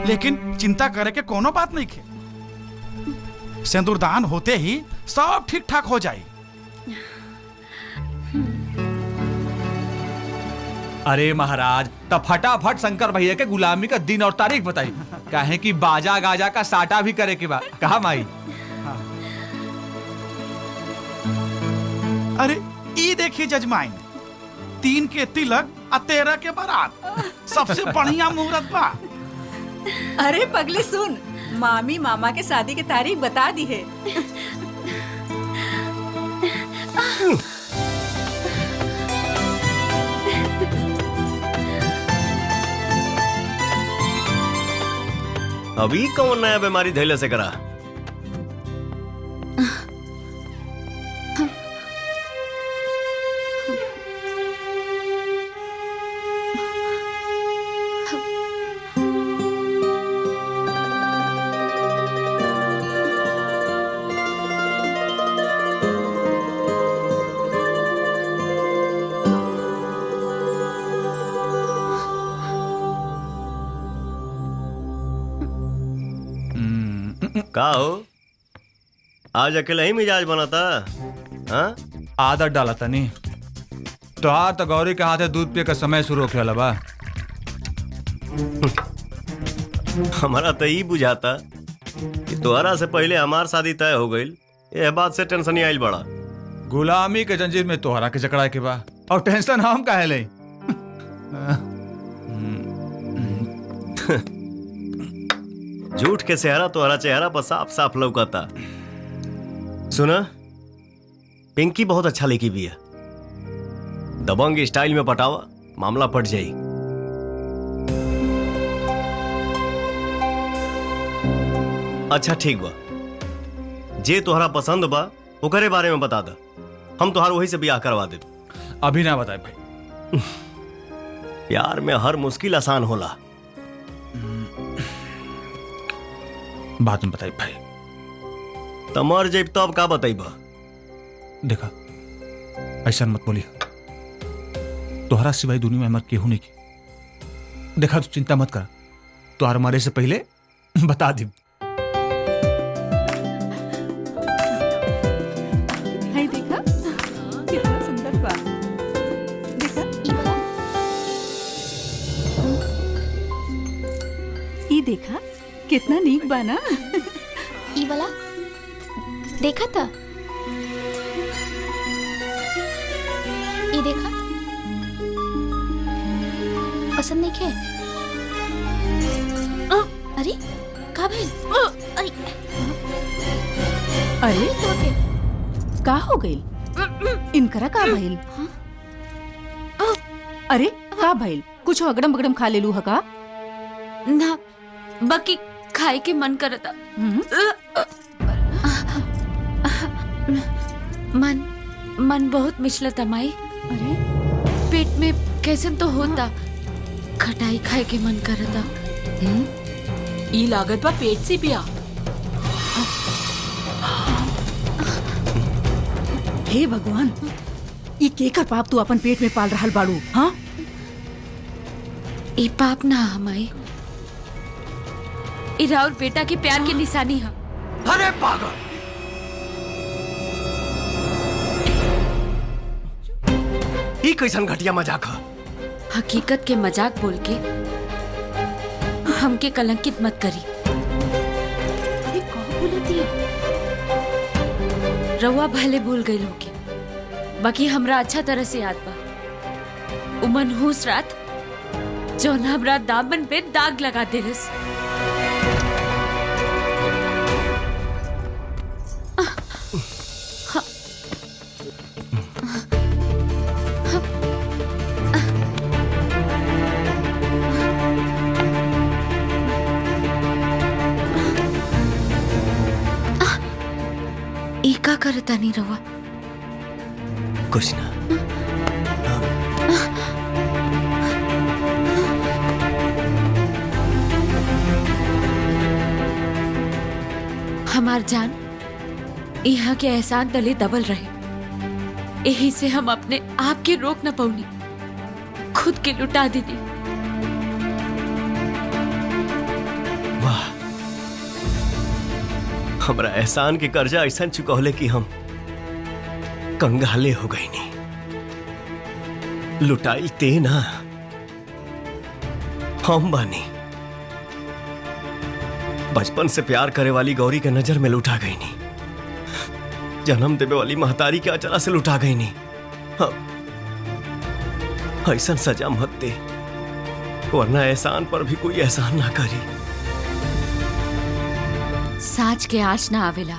लेकिन चिंता करे के कोनो बात नहीं खे। सिंदूरदान होते ही सब ठीक ठाक हो जाए। अरे महाराज, तब फटाफट शंकर भैया के गुलामी का दिन और तारीख बताई, काहे कि बाजा गाजा का साटा भी करे के बा। कहा माई? अरे ई देखिए जजमाइन, 3 के तिलक और 13 के बारात, सबसे बढ़िया मुहूर्त बा। अरे पगली सुन, मामी मामा के शादी की तारीख बता दी है। अभी कौन नया बीमारी धैले से करा? का हो, आज अकेला ही मिजाज बनाता? हाँ? आदत डाला था नहीं तो आज तो गौरी के हाथे दूध पिए का समय शुरू हो गया बा। हमारा तो यही बुझाता कि तोहरा से पहले हमार शादी तय हो गई। ये बात से टेंशन ही आइल बड़ा। गुलामी के जंजीर में तोहरा के जकड़ा के बा और टेंशन हम काहे ले? झूठ के सेहरा तोहरा चेहरा पर साफ साफ लौकता। सुना, पिंकी बहुत अच्छा लेकी भी है। दबंग स्टाइल में पटावा, मामला पट जाई। अच्छा ठीक बा, जे तोहरा पसंद बा ओकरे बारे में बता दा, हम तोहार वही से ब्याह करवा दे। अभी ना बताए भाई। प्यार में हर मुश्किल आसान होला। बात में बताई भाई। तमर जेब तब का बताइबा? देखा, ऐसा मत बोली, तोहरा सिवाय दुनिया में हमार केहू नहीं की। देखा, तू चिंता मत कर, तोहर मारे से पहले बता दी। देखा कितना सुंदर बा। देखा ई देखा कितना नीक बा ना। ई वाला देखा था? ई देखा, पसंद नहीं खे? अरे का भइल? अरे अरे तो के का हो गइल? इनकरा का भइल? अरे का भइल? कुछ अगड़म बगड़म खा लेलू ह का? ना, बाकी खाए के मन करता। मन बहुत मिचलता माई। अरे पेट में कैसन तो होता, खटाई खाए के मन करता। ई लागत बा पेट से पिया। हे भगवान, ई केकर पाप तू अपन पेट में पाल रहल बाड़ू? हाँ, ई पाप ना हमाई, ई राउर बेटा के प्यार की निशानी है। अरे पागल, ई कैसन घटिया मजाक है? हकीकत के मजाक बोल के हमके कलंकित मत करी। ये कौन बोलती है? रउआ भले भूल गई होगी, बाकी हमरा अच्छा तरह से याद बा। उ मनहूस रात जौन हमरा दामन पे दाग लगा देलस। का करता नहीं रहुआ? कुछ ना। हमार जान यहाँ के एहसान तले दबल रहे, यही से हम अपने आप के रोक न पौनी, खुद के लुटा दीदी। वाह, हमरा एहसान के कर्जा ऐसा चुकौले कि हम कंगाले हो गई नहीं। लुटाइल ते ना, हम बानी। बचपन से प्यार करे वाली गौरी के नजर में लुटा गई नहीं, जन्म देवे वाली महतारी के अचला से लुटा गई नहीं। ऐसा सजा मत दे, वरना एहसान पर भी कोई एहसान ना करी। साच के आँच ना आवेला।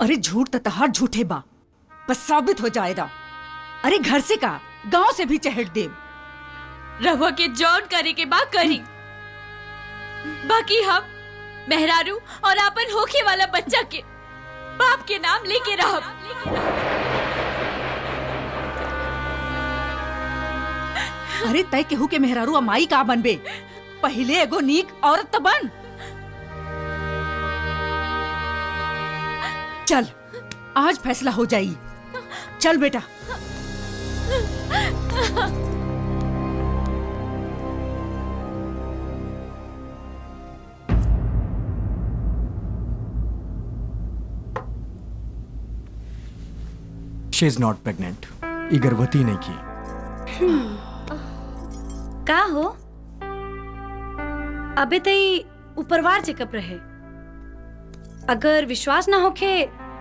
अरे झूठ तो तहार झूठे बा, बस साबित हो जाएगा। अरे घर से का गांव से भी चहट दे। रहुआ के जौन करे के बा करी, बाकी हम मेहरारू और आपन होखे वाला बच्चा के बाप के नाम लेके रहब। अरे तय केहू के मेहरारू अमाई का बनबे, पहले एगो नीक औरत तो बन। चल आज फैसला हो जाई, चल बेटा। शी इज नॉट प्रेग्नेंट, ये गर्भवती नहीं की। का हो अबे तई ऊपरवार चेकअप रहे, अगर विश्वास ना होखे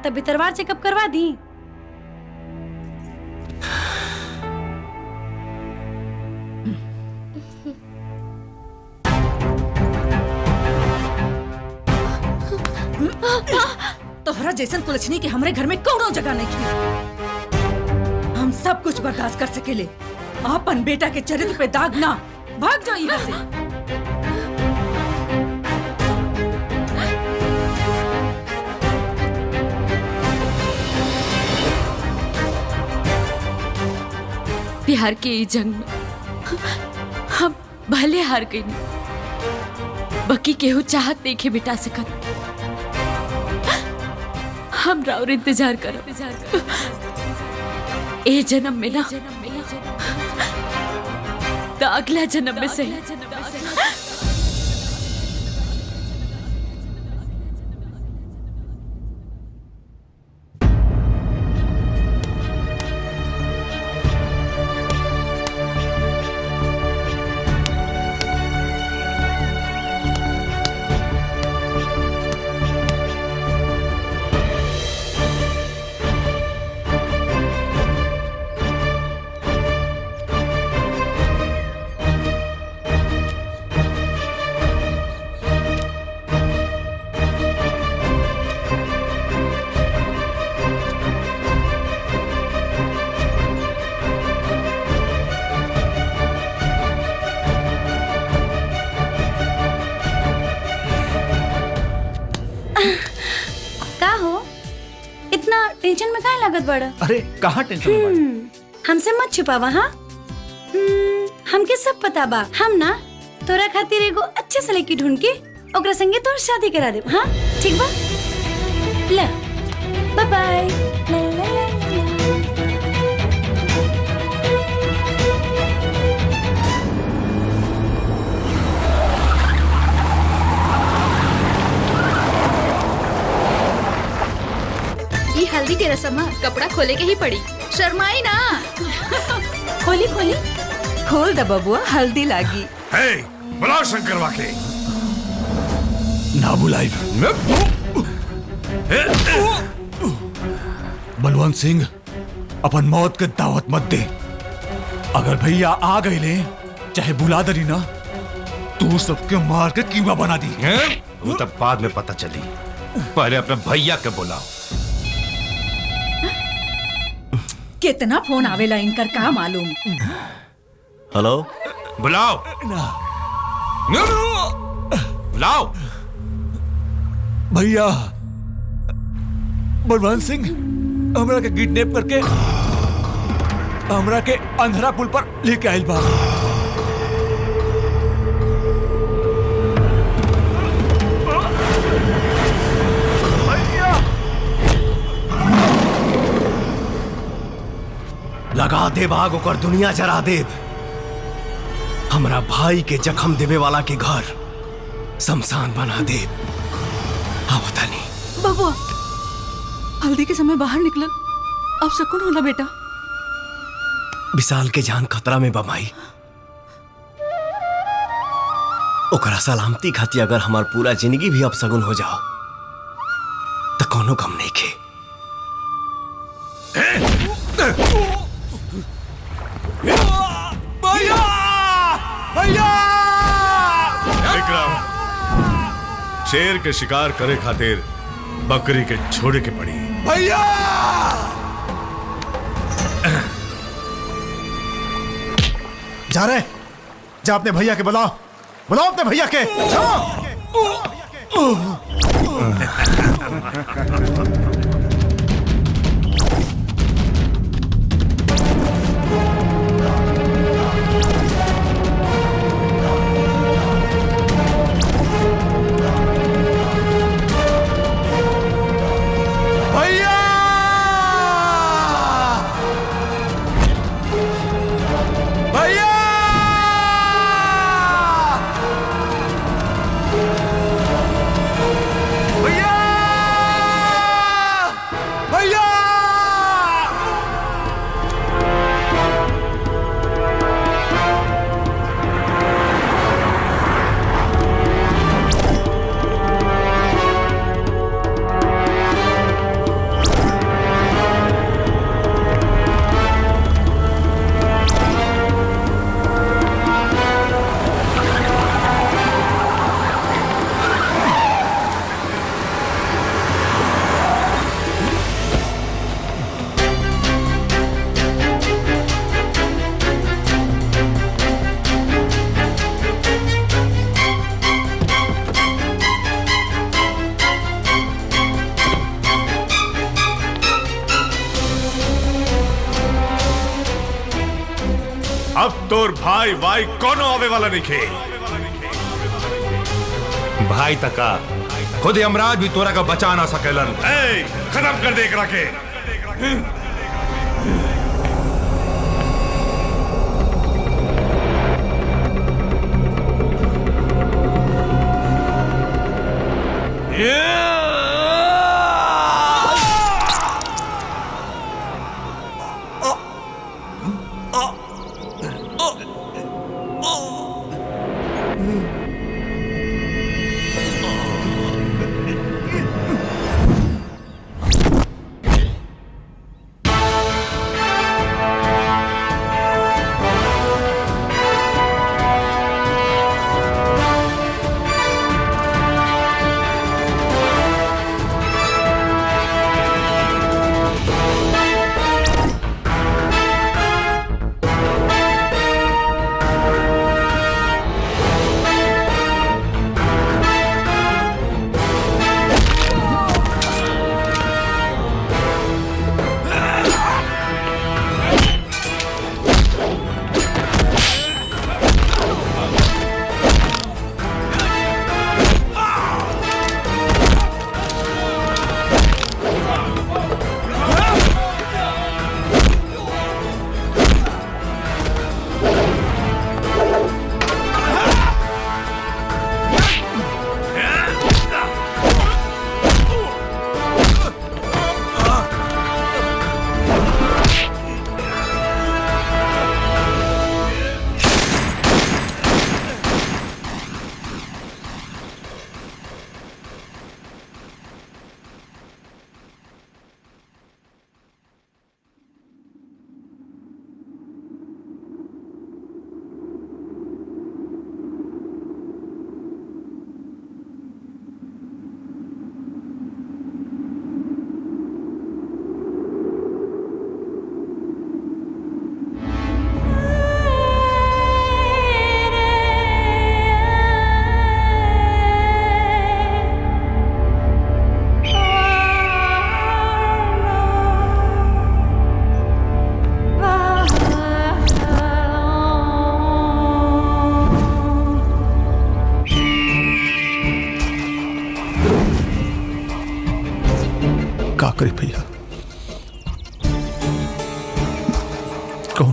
तब भीतरवार चेकअप करवा दी। तोहरा जैसन कुलछनी के हमरे घर में कौनो जगह नहीं थी। हम सब कुछ बर्दाश्त कर सकेले, अपन बेटा के चरित्र पे दाग ना। भाग जाओ यहाँ से। प्यार के ई जंग में हम भले हार गई, बाकी केहू चाहत नहीं के बिटा सकत। हम राउर इंतजार करो, ए जन्म में ना तो अगला जन्म में सही। टेंशन में काहे लागत बड़ा? अरे कहाँ टेंशन में बड़ा? हमसे मत छुपावा। हाँ हमके सब पता बा। हम ना तोरा खातिर एगो अच्छे से लड़की ढूंढ के ओकरा संगे तोर शादी करा देब। हाँ ठीक बा, ले बाय बाय। हल्दी के रस्म कपड़ा खोले के ही पड़ी, शर्माई ना। खोली खोली खोल द बबुआ, हल्दी लागी। हे बुलाओ शंकरवा के। ना बुलाई। बलवंत सिंह अपन मौत के दावत मत दे। अगर भैया आ गए ले चाहे बुला दरी ना, तू सबके मार के कीमा बना दी। वो तब बाद में पता चली, पहले अपने भैया के बुलाओ। कितना फोन आवेला इनकर का मालूम। हेलो, बुलाओ बुलाओ। भैया बलवंत सिंह हमरा के किडनैप करके हमरा के अंधरा पुल पर लेके आइल बा। लगा दे भाग ओकर दुनिया जरा देव। हमरा भाई के जख्म देवे वाला के घर शमशान बना दे। आवता नहीं बबुआ हल्दी के समय बाहर निकल, अब सुकून होला बेटा। विशाल के जान खतरा में बमाई, ओकरा सलामती खातिर अगर हमार पूरा जिंदगी भी अपसगुन हो जाओ तो कोनो गम नहीं खे। भैया भैया विक्रम, शेर के शिकार करे खातिर बकरी के छोड़े के पड़ी। भैया जा रहे, जा अपने भैया के बुलाओ, बुलाओ अपने भैया के, जाओ। अब तोर भाई भाई कोनो आवे वाला नहीं खे। भाई तका खुद यमराज भी तोरा का बचा ना सकेलन। खत्म कर दे एकरा के।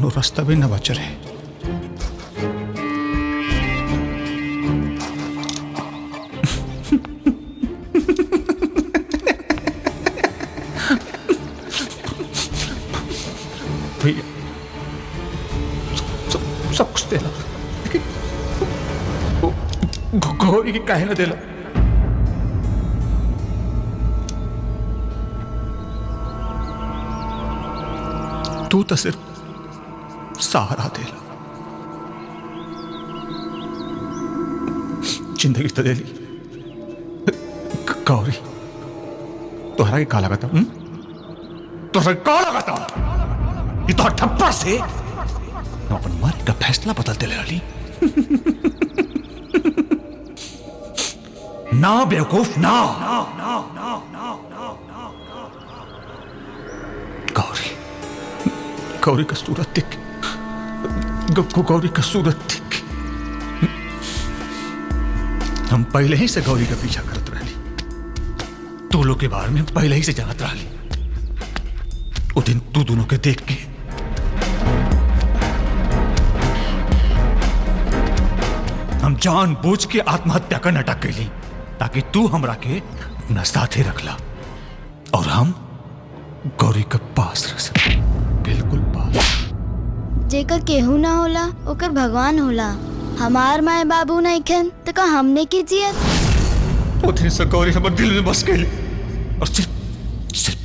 कोनो रास्ता भी न बच रहे। भैया सब कुछ देला, लेकिन गौरी की काहे न देला? तू तो सिर्फ सहारा देला, जिंदगी तो दे ली। गौरी तोहरा के का लगाता? तोहरा का लगाता? ये तो ठप्पर से अपन मारे का फैसला बदलते ले रही। ना बेवकूफ ना। गौरी गौरी का सूरत देख, गौरी का सूरत देख। हम पहले ही से गौरी का पीछा करत रही, तू लोग के बारे में पहले ही से जानत रही। वो दिन तू दोनों के देख के हम जानबूझ के आत्महत्या का नाटक कैली, ताकि तू हमरा के अपना साथे रखला और हम गौरी के पास रह सके। बिल्कुल पास। जेकर केहू ना होला ओकर भगवान होला। हमार माए बाबू नहीं खन तो का हमने की जियत। वो दिन से गौरी हमारे दिल में बस गई, और सिर्फ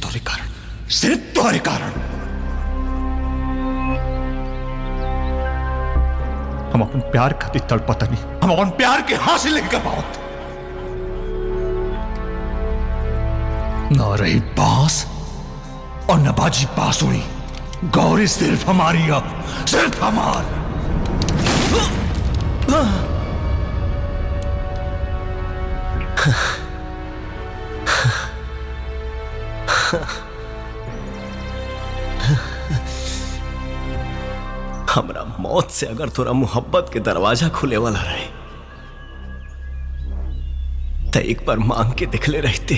तोरे कारण, सिर्फ तोरे कारण हम अपन प्यार खातिर तड़पता नहीं, हम अपन प्यार के हासिल नहीं कर पावत। न रही बांस और न बाजी बांसुरी, गौरी सिर्फ हमारी है, सिर्फ हमार। हमरा मौत से अगर तोरा मोहब्बत के दरवाजा खुले वाला रहे तो एक बार मांग के दिखले रहते।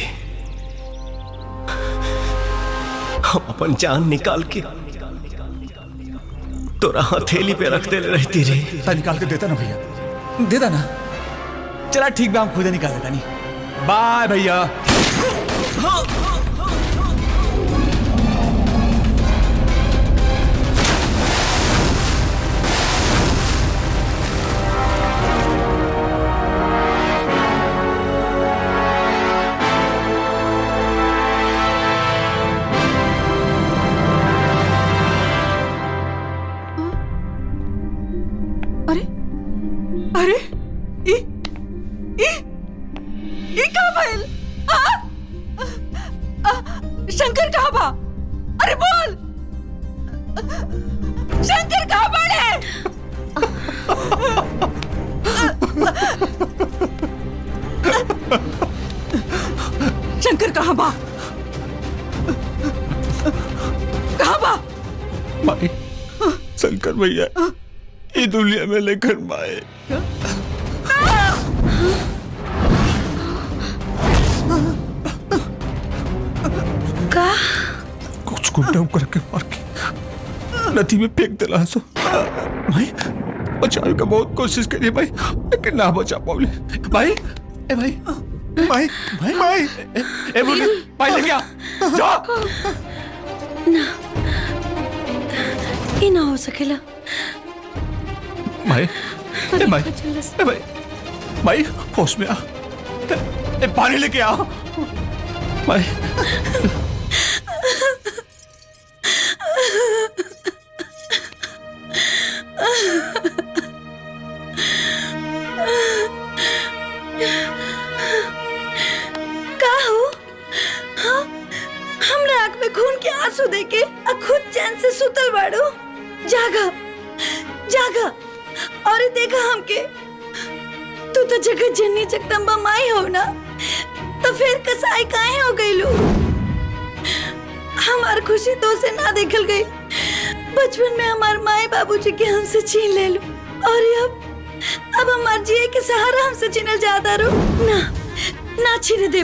हम अपन जान निकाल के तोरा हथेली पे रख दे रहती रे। निकाल के देता ना भैया, देता ना। चला ठीक बा, हम खुद निकाल देता। नहीं बाय भैया। अरे ये कहाँ भइल? शंकर कहाँ बा? अरे बोल, शंकर कहाँ बाड़े? शंकर कहाँ बा? कहाँ बा? माई, शंकर भैया ये दुनिया में लेकर माए। का कुछ गुंडा करके मार के नदी में फेंक दिला। सो भाई बचाने का बहुत कोशिश करी भाई, लेकिन ना बचा पाऊले। भाई ए भाई भाई भाई भाई ए बोले भाई लेके आ जा ना, ये ना हो सकेला। भाई ए भाई ए भाई भाई होश में आ, ए पानी लेके आ भाई। का हो? हाँ? हमरा आँख में खून के आंसू देके खुद चैन से सुतल बाड़ो। जागा जागा और देखा हमके। तू तो जगत जननी जगदम्बा माई हो ना, तो फिर कसाई काहे हो गई लू? हमार खुशी तो से ना देखल गई। बचपन में हमार माए बाबूजी के हमसे छीन ले लू, और अब हमार जिए के सहारा हमसे छीनल जाता रो। ना ना छीने दे,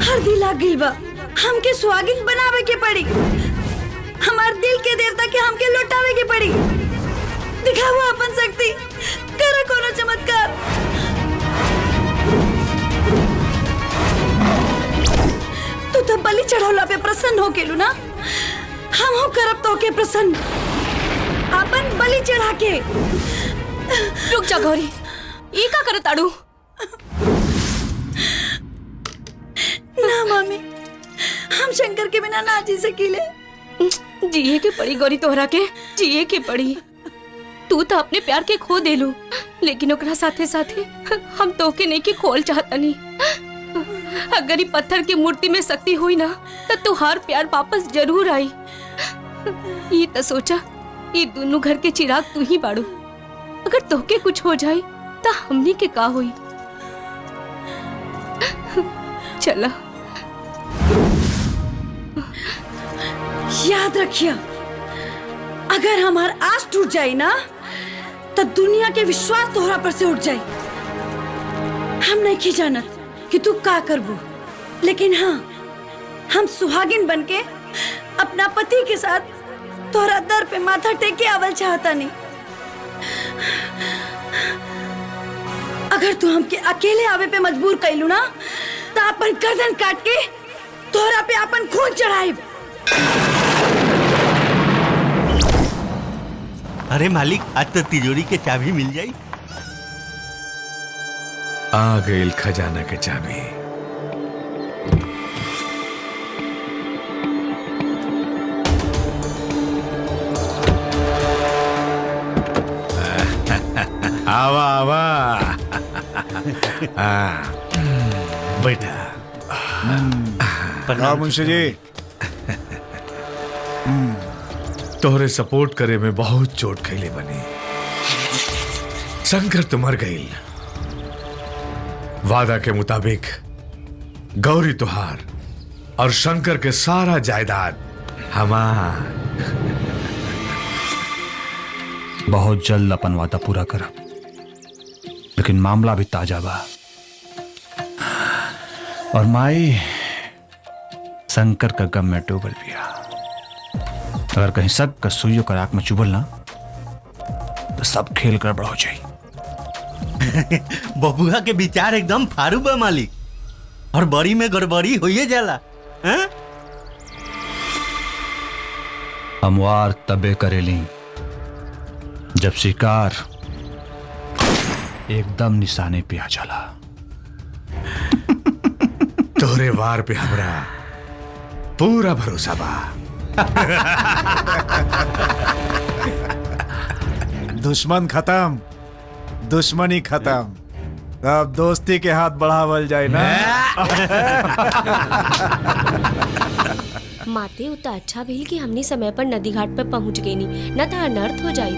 हर दिल आ गइल बा। हमके सुहागिन बनावे के पड़ी। हमार दिल के देवता के हमके लौटावे के पड़ी। दिखाओ अपन शक्ति, करो कोनो चमत्कार। तू तो बलि चढ़ौला पे प्रसन्न हो गेलू ना, हम हो करब तो के प्रसन्न अपन बलि चढ़ा के। रुक जा गौरी, ई का करत आड़ू? ना मामी, हम शंकर के बिना ना जी सकीले। जिए के पड़ी गौरी, तोहरा के जिए के पड़ी। तू तो अपने प्यार के खो देलू, लेकिन ओकरा साथे साथे हम तोके नहीं के खोल चाहता नहीं। अगर ये पत्थर की मूर्ति में शक्ति हुई ना, तो तुहार प्यार वापस जरूर आई। ये तो सोचा, ये दोनों घर के चिराग तू ही बाड़ू। अगर तोके कुछ हो जाए तो हमनी के का हुई? चला। याद रखिया, अगर हमार आस टूट जाए ना, तो दुनिया के विश्वास तोहरा पर से उठ जाए। हम नहीं जानत कि तू का करबू, लेकिन हाँ, हम सुहागिन बनके अपना पति के साथ तोहरा दर पे माथा टेके आवल चाहता नहीं। अगर तू हमके अकेले आवे पे मजबूर कैलू ना, तो अपन गर्दन काट के तोहरा पे अपन खून चढ़ाई। अरे मालिक, आज तो तिजोरी के चाबी मिल जाई। आ गई खजाना के चाबी। आवा आवा। बैठा। प्रणाम मुंशी जी। तोहरे सपोर्ट करे में बहुत चोट खैले बनी। शंकर तो मर गई। वादा के मुताबिक गौरी तुहार और शंकर के सारा जायदाद हमार। बहुत जल्द अपन वादा पूरा करा, लेकिन मामला भी ताजा बा। और माई शंकर का गम में डूबल बिया। अगर कहीं शक का सुइयों का राख में चुभल ना, तो सब खेल गड़बड़ हो जाए। बबुआ के विचार एकदम फारू बा मालिक, और बड़ी में गड़बड़ी होइए जाला। हैं? हमवार तबे करेली जब शिकार एकदम निशाने पे आ जाला। तोहरे वार पे हमरा पूरा भरोसा बा। दुश्मन खत्म, दुश्मनी खत्म, अब दोस्ती के हाथ बढ़ावल जाए ना। माते उतना अच्छा भइल कि हमनी समय पर नदी घाट पर पहुंच गई नी, न तो अनर्थ हो जाई।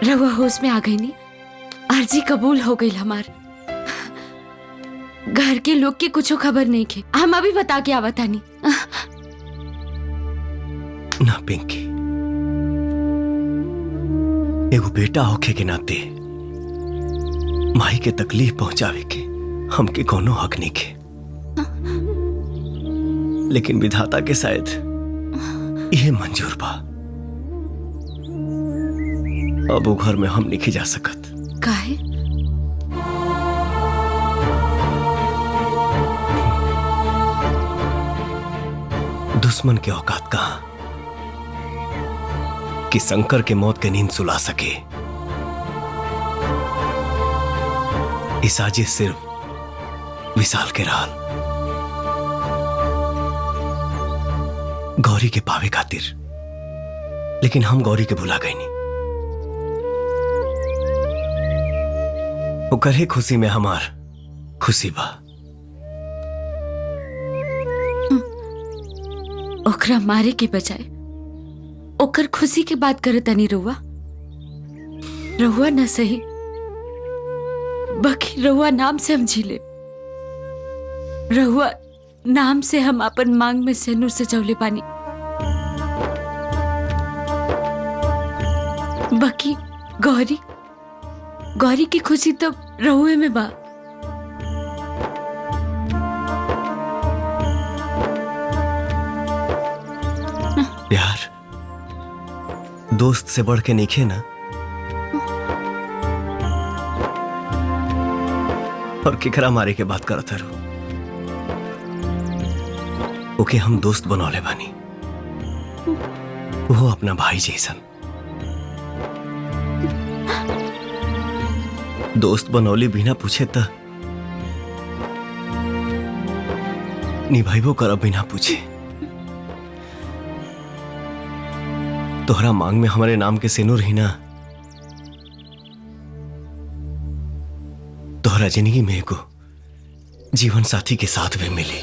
रवा होश में आ गई नी, अर्जी कबूल हो गई हमार। घर के लोग के कुछ खबर नहीं के, हम अभी बता के आवता नहीं। ना पिंकी, एगो बेटा होखे के नाते माई के तकलीफ पहुंचावे के हमके कोनो हक नहीं के, लेकिन विधाता के शायद यह मंजूर बा। अब वो घर में हम नहीं जा सकत। काहे? दुश्मन के औकात कहां कि शंकर के मौत के नींद सुला सके। इस साजिश सिर्फ विशाल के राल गौरी के पावे खातिर, लेकिन हम गौरी के भुला गई नहीं। ओकर ही खुशी में हमार खुशी बा। ओकरा मारे के बजाय ओकर खुशी के बात करता नहीं रुआ। रहुआ न सही, बाकी रहुआ नाम से हम झीले। रहुआ नाम से हम अपन मांग में सेनूर सजौले पानी। बाकी गौरी, गौरी की खुशी तो रहुए में बा। प्यार दोस्त से बढ़ के नहीं ना, और केकरा मारे के बात करत हरो। ओके हम दोस्त बनौले बानी, वो अपना भाई जैसन। दोस्त बनौली बिना पूछे त निभाइबो करब बिना पूछे। तोहरा मांग में हमारे नाम के सिनुर ही ना, तोहरा जिंदगी में एगो जीवन साथी के साथ में मिली।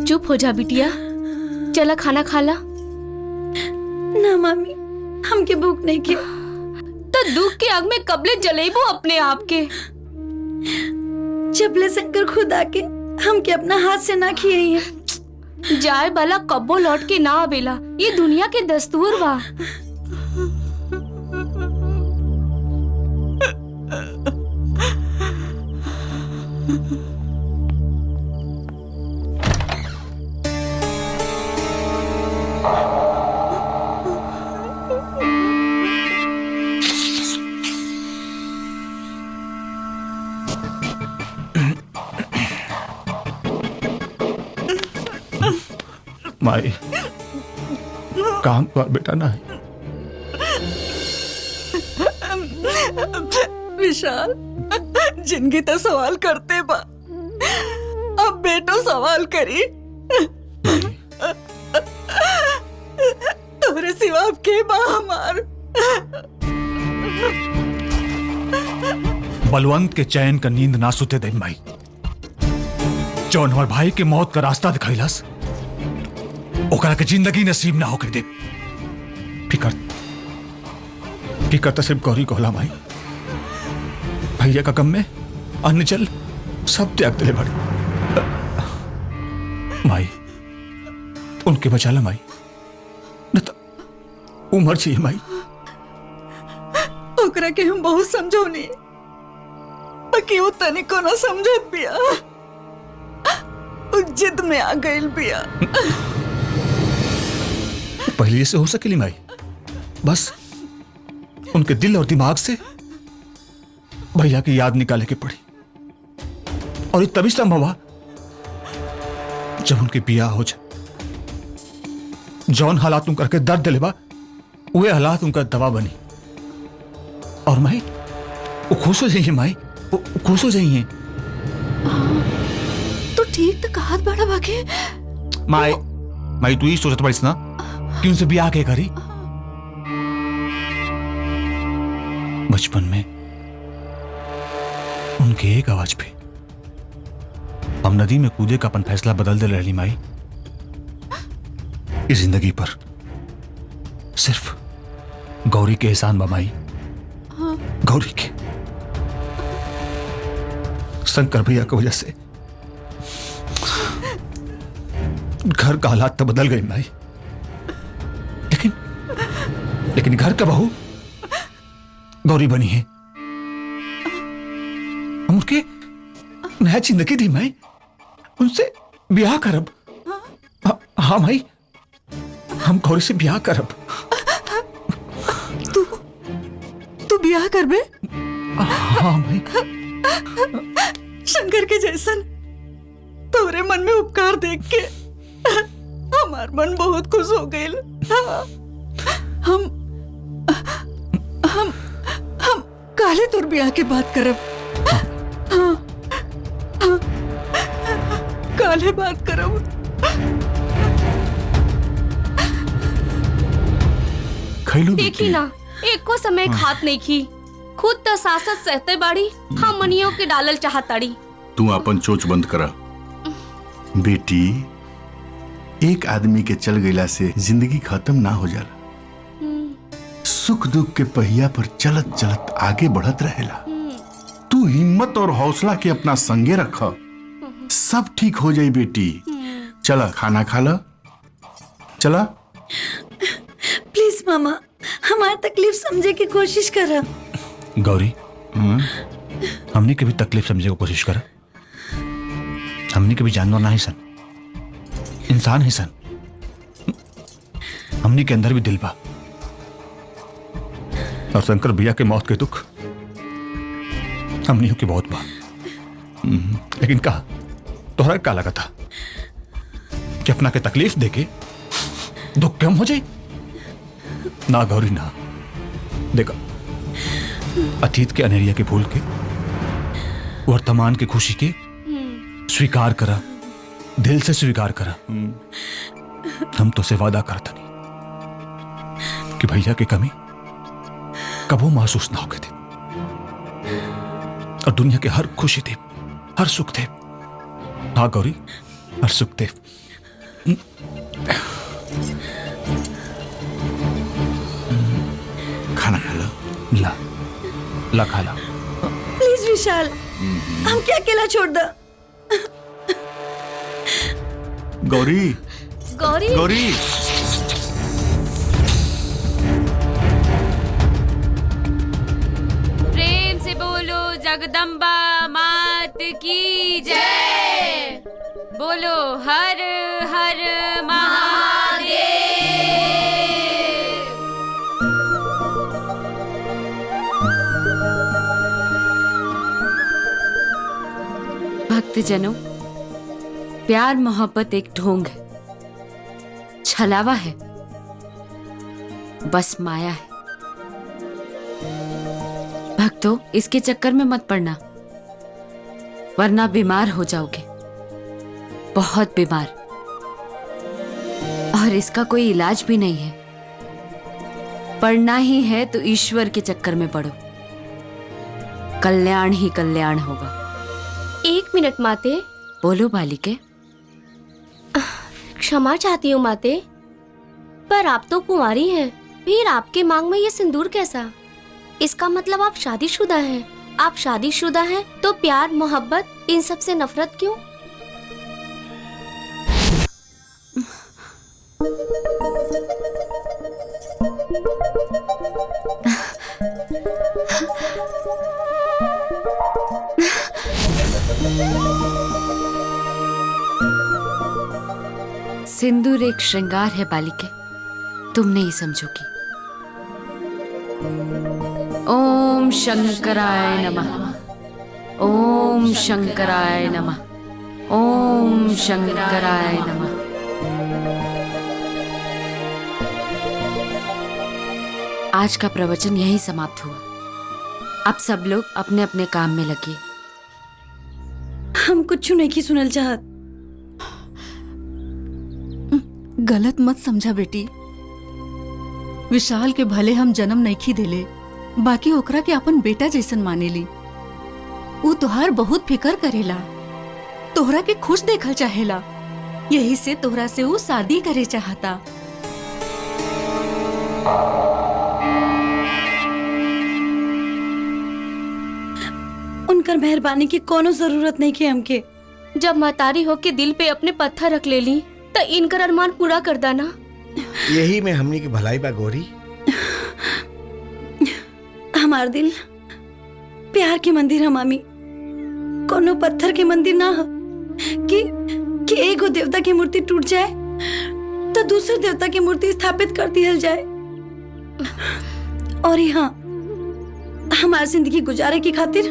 चुप हो जा बिटिया, चला खाना खा ला। ना मामी, हमके भूख नहीं के। तो दुख के आग में कबले जलेबू अपने आप के। जबले शंकर खुद आके हमके अपना हाथ से ना खिए है। जाए वाला कब्बो लौट के ना आवेला, ये दुनिया के दस्तूर बा। माई काम कर बेटा ना। विशाल, जिंदगी तो सवाल करते बा, अब बेटो सवाल करी। तोरे सिवा अब के बा हमार। बलवंत के चैन का नींद ना सुते दे माई। जौन हमार भाई के मौत का रास्ता दिखैलस, ओकरा के जिंदगी नसीब ना होके दे। फिकर तो सिर्फ गौरी को होला माई। भैया का गम में अन्न जल सब त्याग दिले बड़े। माई उनके बचा ला माई, न तो उमर चाहिए माई। ओकरा के हम बहुत समझौनी, बाकी वो तनिको ना समझत बिया। उ जिद में आ गइल बिया। पहले से हो सकेली माई, बस उनके दिल और दिमाग से भैया की याद निकाले के पड़ी। और ये तभी संभव हुआ जब उनके बिया हो जाए। जौन हालात तुम करके दर्द दिलेबा, वे हालात उनका दवा बनी। और माई वो खुश हो जाइए, माई वो खुश हो जाइए। तो ठीक तो कहत बड़ा बाके। माई तू ही सोचत पड़ीस ना कि उनसे ब्याह के करी। बचपन में उनके एक आवाज पे हम नदी में कूदे का अपन फैसला बदल दे रही माई। इस जिंदगी पर सिर्फ गौरी के एहसान बा माई। गौरी के शंकर भैया की वजह से घर का हालात तो बदल गए माई, लेकिन घर का बहू गौरी बनी है। हम उनके नया जिंदगी दी माई, उनसे ब्याह करब। हाँ माई, हम गौरी से ब्याह करब। तू ब्याह करबे? हाँ माई। शंकर के जैसन तोरे मन में उपकार देख के हमार मन बहुत खुश हो गइल। हम काले तोर ब्याह के बात करब। हाँ, काले बात करब। खैलू देखी ना एको समय खात नहीं की, खुद तो सासत सहते बाड़ी, हम मनियों के डालल चाहताड़ी। तू अपन चोच बंद करा बेटी। एक आदमी के चल गईला से जिंदगी खत्म ना हो जाला। सुख दुख के पहिया पर चलत चलत आगे बढ़त रहेला। तू हिम्मत और हौसला के अपना संगे रख, सब ठीक हो जाई बेटी। चला खाना खा ला, चला। प्लीज मामा, हमारी तकलीफ समझे की कोशिश करा। गौरी, हमने कभी तकलीफ समझने की कोशिश करा? हमने कभी जानवर ना ही सन, इंसान ही सन। हमने के अंदर भी दिल बा, और शंकर भैया के मौत के दुख हमने के बहुत बा। लेकिन कहा तोहरा का लगा था कि अपना के तकलीफ देके दुख कम हो जाए? ना गौरी ना, देखा अतीत के अनेरिया के भूल के वर्तमान की खुशी के स्वीकार करा, दिल से स्वीकार करा। हम तो से वादा करता नहीं कि भैया की कमी कबो महसूस ना होके थे, और दुनिया के हर खुशी थे, हर सुख थे। हाँ गौरी, हर सुख थे। खाना खा ला। ला ला खा ला। प्लीज विशाल, हम क्या अकेला छोड़ दो। गौरी, गौरी, गौरी। प्रेम से बोलो जगदम्बा मात की जय। बोलो हर हर महादेव। भक्तजनों, प्यार मोहब्बत एक ढोंग है, छलावा है, बस माया है। भक्तों, इसके चक्कर में मत पड़ना, वरना बीमार हो जाओगे, बहुत बीमार। और इसका कोई इलाज भी नहीं है। पढ़ना ही है तो ईश्वर के चक्कर में पढ़ो, कल्याण ही कल्याण होगा। 1 मिनट माते। बोलो बालिके। क्षमा चाहती हूँ माते, पर आप तो कुंवारी हैं, फिर आपके मांग में ये सिंदूर कैसा? इसका मतलब आप शादीशुदा हैं। आप शादीशुदा हैं तो प्यार मोहब्बत इन सब से नफरत क्यों? सिंदूर एक श्रृंगार है बालिके, तुम नहीं समझोगी। ओम शंकराय नमः, ओम शंकराय नमः, ओम शंकराय नमः। आज का प्रवचन यहीं समाप्त हुआ। अब सब लोग अपने अपने काम में लगे। हम कुछ नहीं की सुनल चाहत। गलत मत समझा बेटी। विशाल के भले हम जन्म नहीं देले, बाकी ओकरा के अपन बेटा जैसन मानेली। ऊ तोहार बहुत फिकर करेला, तोहरा के खुश देखल चाहेला, यही से तोहरा से ऊ शादी करे चाहता। उनकर मेहरबानी की कोनो जरूरत नहीं की हमके। जब मतारी हो के दिल पे अपने पत्थर रख ले ली तो इनकर अरमान पूरा कर दाना। यही में हमनी की भलाई बा गौरी। हमार दिल प्यार के मंदिर है मामी, कोनो पत्थर के मंदिर ना हो कि एगो देवता की मूर्ति टूट जाए तो दूसरे देवता की मूर्ति स्थापित कर दिया जाए। और यहाँ हमार जिंदगी गुजारे की खातिर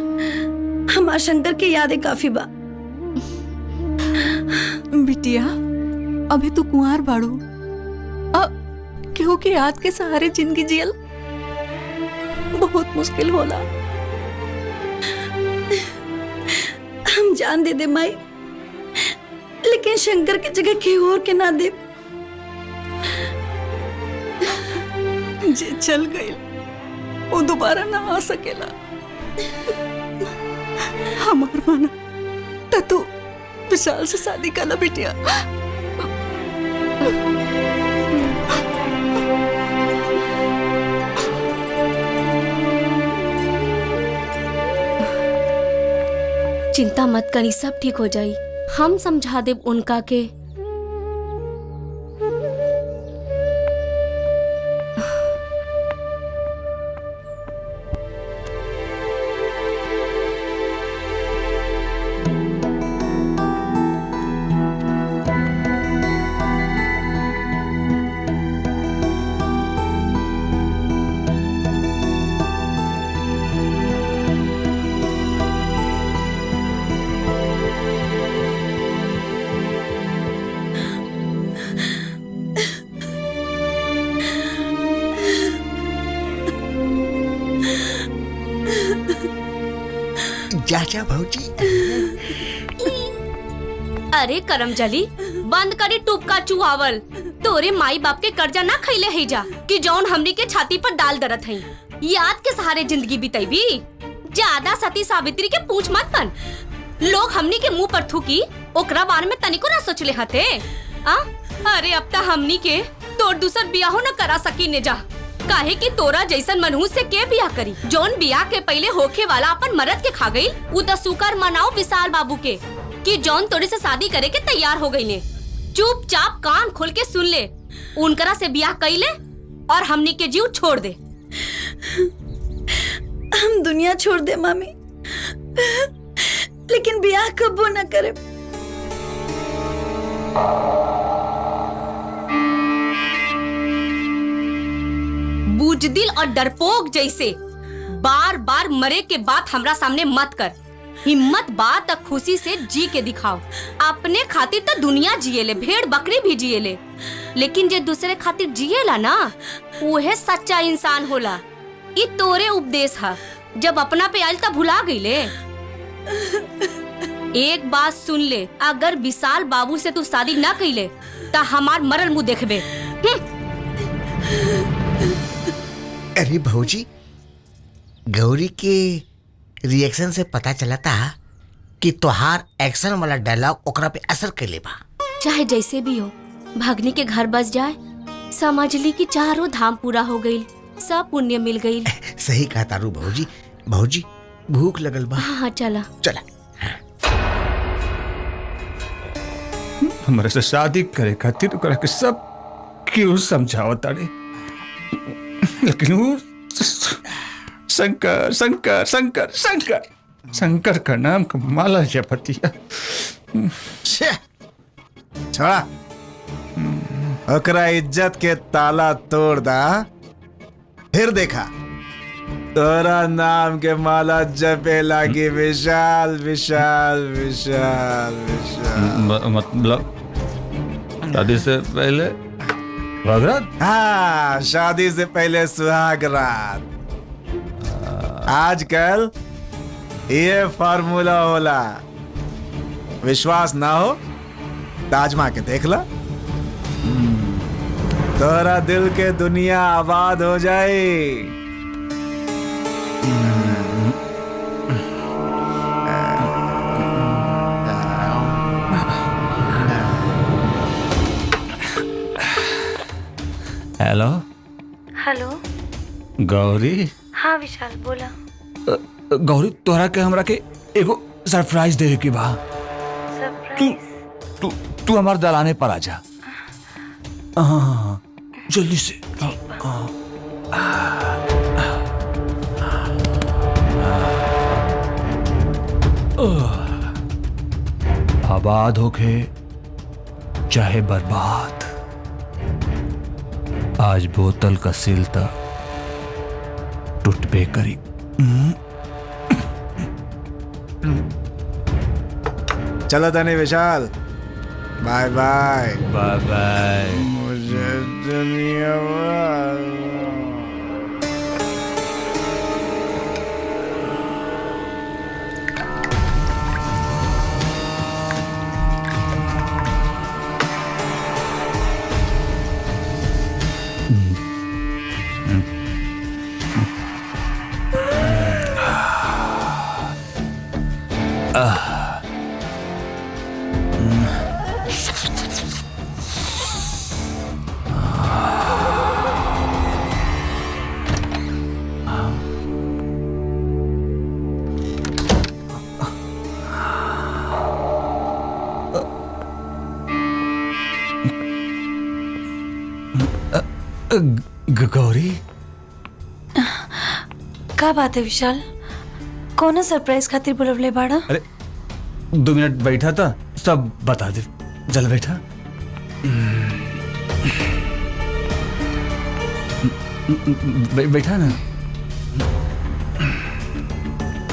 हमार शंकर के यादें काफी बा। बिटिया, अभी तू कुंवार बाड़ू, अब केहू के याद के सहारे जिंदगी जियल बहुत मुश्किल होला। हम जान दे माई, लेकिन शंकर की जगह केहू और के ना दे। जे चल गई वो दोबारा ना आ सकेला। हमार माना तो तू विशाल से शादी कर ला बिटिया। चिंता मत करी, सब ठीक हो जाई। हम समझा देब उनका के। चाचा भौजी। अरे करमजली, बंद करी टूपका चुहावल। तोरे माई बाप के कर्जा ना खैले है जा कि जौन हमनी के छाती पर डाल दरत है। याद के सहारे जिंदगी बिताईबी। ज्यादा सती सावित्री के पूछ मत बन। लोग हमनी के मुंह पर थूकी, ओकरा बारे में तनिको ना सोचले हते। अरे अब ता हमनी के तोर दूसर बियाहो न करा सकी ने जा। काहे कि तोरा जैसन मनहूस से के बियाह करी। जौन बियाह के पहले होखे वाला अपन मरद के खा गई, उ त शुकर मनाओ विशाल बाबू के कि जौन तोरे से शादी करे के तैयार हो गई ने। चुपचाप कान खोल के सुन ले, उनकरा से बियाह कइले और हमनी के जीव छोड़ दे। हम दुनिया छोड़ दे मामी, लेकिन बियाह कबो न करे। बुजदिल और डरपोक जैसे बार बार मरे के बाद हमरा सामने मत कर। हिम्मत बात तक खुशी से जी के दिखाओ। अपने खातिर तो दुनिया जिएले, भेड़ बकरी भी जिएले, लेकिन जे दूसरे खातिर जिएला ना, वह सच्चा इंसान होला। ई तोरे उपदेश है। जब अपना पे आयल तब भुला गईले। एक बात सुन ले, अगर विशाल बाबू से तू शादी ना कइले ता हमार मरल मुंह देखबे। अरे भौजी, गौरी के रिएक्शन से पता चला था कि तोहार एक्शन वाला डायलॉग ओकरा पे असर कैले बा। चाहे जैसे भी हो, भगनी के घर बस जाए, समझ ली कि चारों धाम पूरा हो गई, सब पुण्य मिल गई। सही कहा तारू भौजी। भौजी भूख लगल बा। हाँ चला चला। हमारे से शादी करे खातिर ओकरा के सब क्यों समझाओ तारे, लेकिन वो शंकर शंकर शंकर शंकर शंकर का नाम का माला जपतिया। छोड़ा, ओकरा इज्जत के ताला तोड़ दा, फिर देखा तोरा नाम के माला जपे लागी विशाल विशाल विशाल विशाल। मतलब शादी से पहले सुहागरात? हाँ, शादी से पहले सुहाग रात। आजकल ये फार्मूला होला। विश्वास ना हो तो आजमा के देख ला, तोरा दिल के दुनिया आबाद हो जाए। Hello hello. गौरी। हाँ विशाल बोला। गौरी, तोहरा के हमरा के एगो सरप्राइज दे के बा। तू तू हमार दलाने पर आ जा। हाँ, जल्दी से। आबाद होके चाहे बर्बाद, आज बोतल का सील तक टूटबे करी। चलो तने विशाल, बाय बाय बाय बाय। मुझे दुनिया गौरी का बात है विशाल? कौन सरप्राइज खातिर बुलवले बाड़ा? अरे 2 मिनट बैठा था, सब बता दे। चल बैठा। बैठा ना।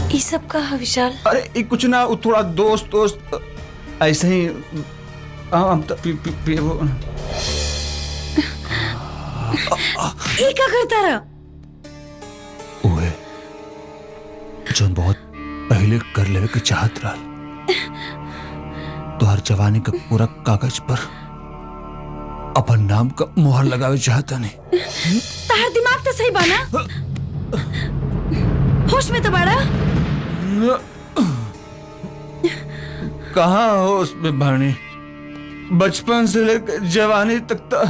ये सब का है विशाल? अरे ये कुछ ना, वो थोड़ा दोस्त ऐसे ही हम तो वो ये क्या करता रहा? ओए जोन बहुत पहले कर लेवे के चाहत रहा, तो हर जवानी का पूरा कागज पर अपन नाम का मोहर लगावे चाहता नहीं। तार दिमाग तो सही बाना? होश में तो बाड़ा? कहाँ होश में भानी? बचपन से लेकर जवानी तक तो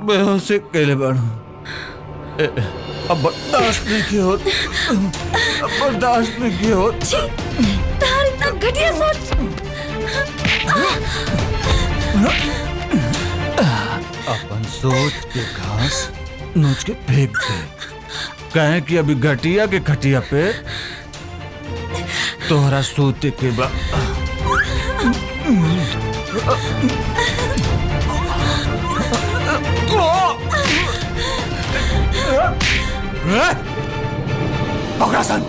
बेहोशी कैले बाड़ू। अब बर्दाश्त नहीं की होत, अब बर्दाश्त नहीं की होत। तार इतना घटिया सोच। अपन सोच के घास नोच के फेंक दे, कहे कि अभी घटिया के खटिया पे तोहरा सोते के बाद पकड़ासन।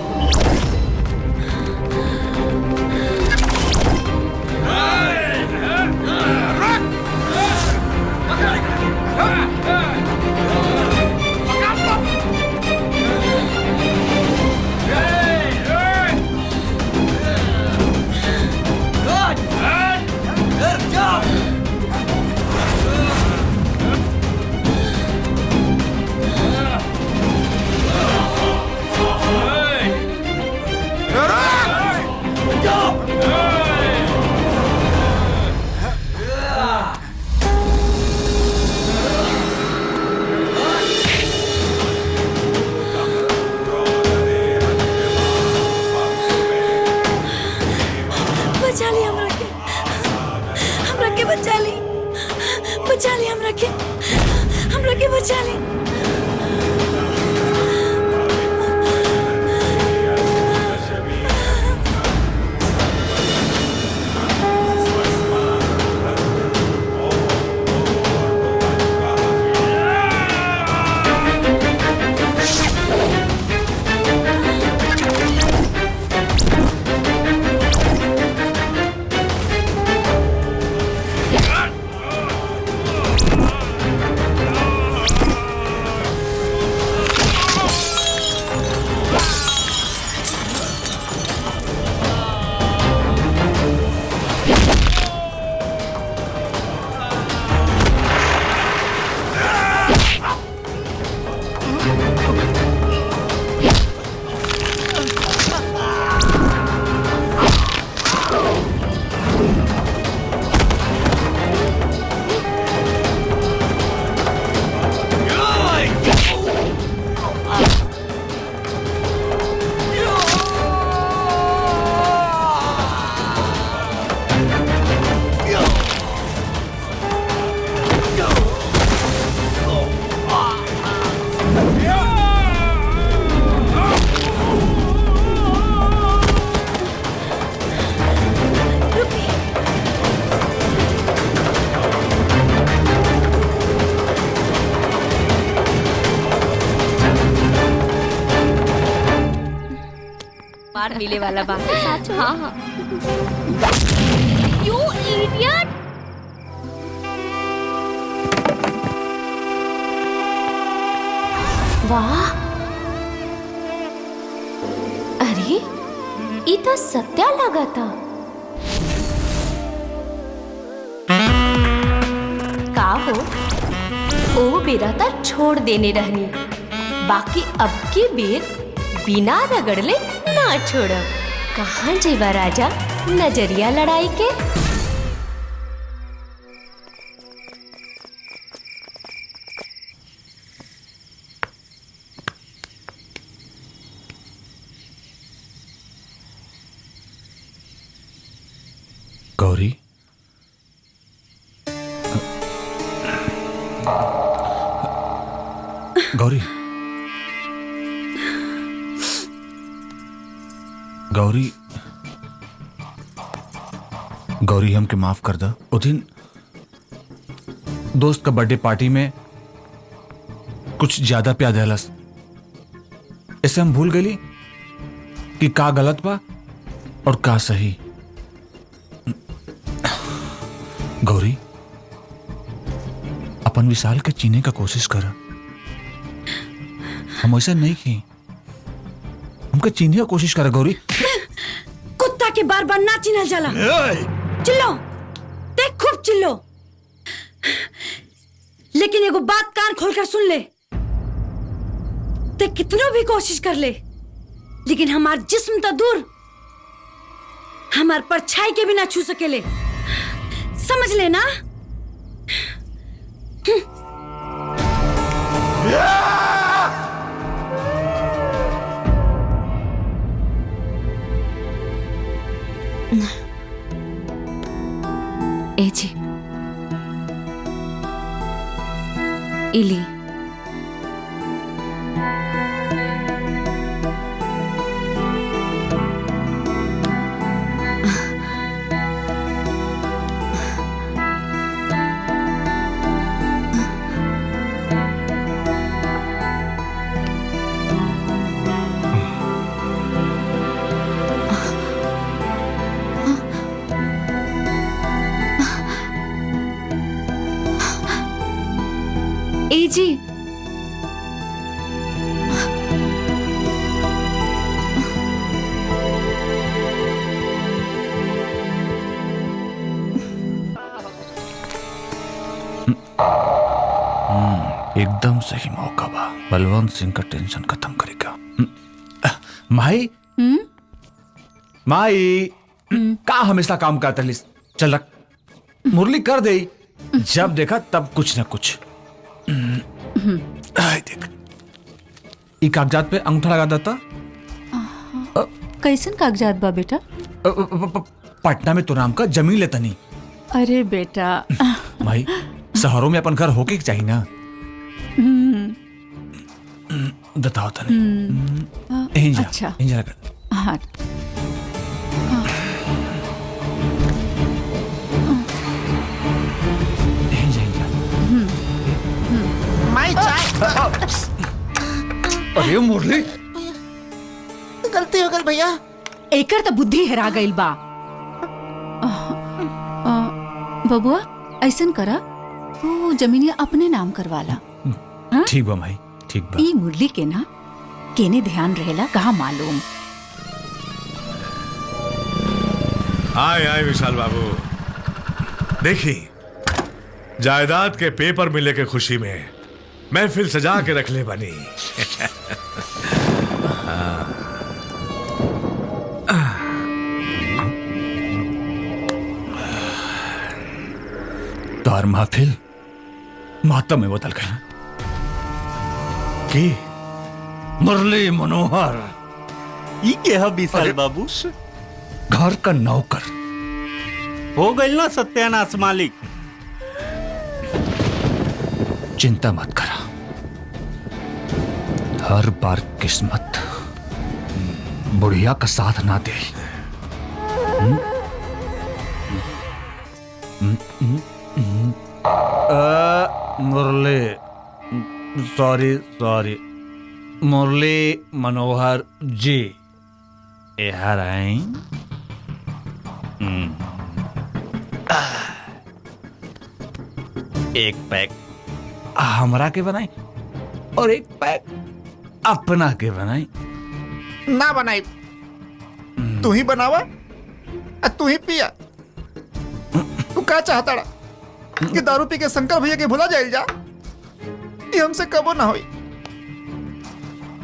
बचा ली। बार मिले वाला बात है सच। हाँ हाँ। You idiot! वाह, अरे ये तो सत्या लगा था। का हो ओ बेरा तो छोड़ देने रहनी, बाकी अब की बेर बिना रगड़ले ना छोड़ब। कहाँ जेबा राजा नजरिया लड़ाई के? गौरी, गौरी गौरी गौरी हमके माफ कर दा। उस दिन दोस्त का बर्थडे पार्टी में कुछ ज्यादा प्यार दिलस, ऐसे हम भूल गई कि का गलत बा और का सही। गौरी अपन विशाल के चीने का कोशिश कर, हम ऐसा नहीं की, हमके चीने का कोशिश कर। गौरी कुत्ता के बार बार ना चिन्हल जाला। चिल्लो, देख खूब चिल्लो, लेकिन एगो बात कान खोलकर सुन ले। ते कितनो भी कोशिश कर ले, लेकिन हमार जिस्म तो दूर, हमार परछाई के भी ना छू सकेले, समझ लेना। ए जी, इली ए जी, एकदम सही मौका बा, बलवंत सिंह का टेंशन खत्म करेगा। माई माई का हमेशा काम करता लिस, चल रख, मुरली कर दे, जब देखा तब कुछ न कुछ। देख, ई कागजात पे अंगूठा लगा देता। कैसन कागजात बा बेटा? पटना में तो नाम का जमीन लेता नहीं। अरे बेटा भाई शहरों में अपन घर होके चाहिए ना। बताओ तने। अच्छा लगा। हाँ माई चाय। अरे मुरली, गलती हो गई भैया। एकर तो बुद्धि हेरा गइल बा। बबुआ ऐसन करा, तू जमीनिया अपने नाम करवाला। ठीक बा भाई, ठीक बा। ई मुरली के ना केने ध्यान रहेला कहा मालूम। आए आए विशाल बाबू, देखी जायदाद के पेपर मिले के खुशी में महफिल सजा के रख ले बनी। तार महफिल मातम में बदल गई की मुरली मनोहर ई के है विशाल बाबू? घर का नौकर हो गई ना सत्यानाश मालिक। चिंता मत करा, हर बार किस्मत बुढ़िया का साथ ना दे। मुरली, सॉरी सॉरी, मुरली मनोहर जी यहाँ आए। एक पैक हमरा के बनाई और एक पैक अपना के बनाई। ना बनाई, तू ही बनावा तू ही पिया। तू का चाहता कि दारू पी के शंकर भैया के भुला जाइल जा? ये हमसे कबो ना होई।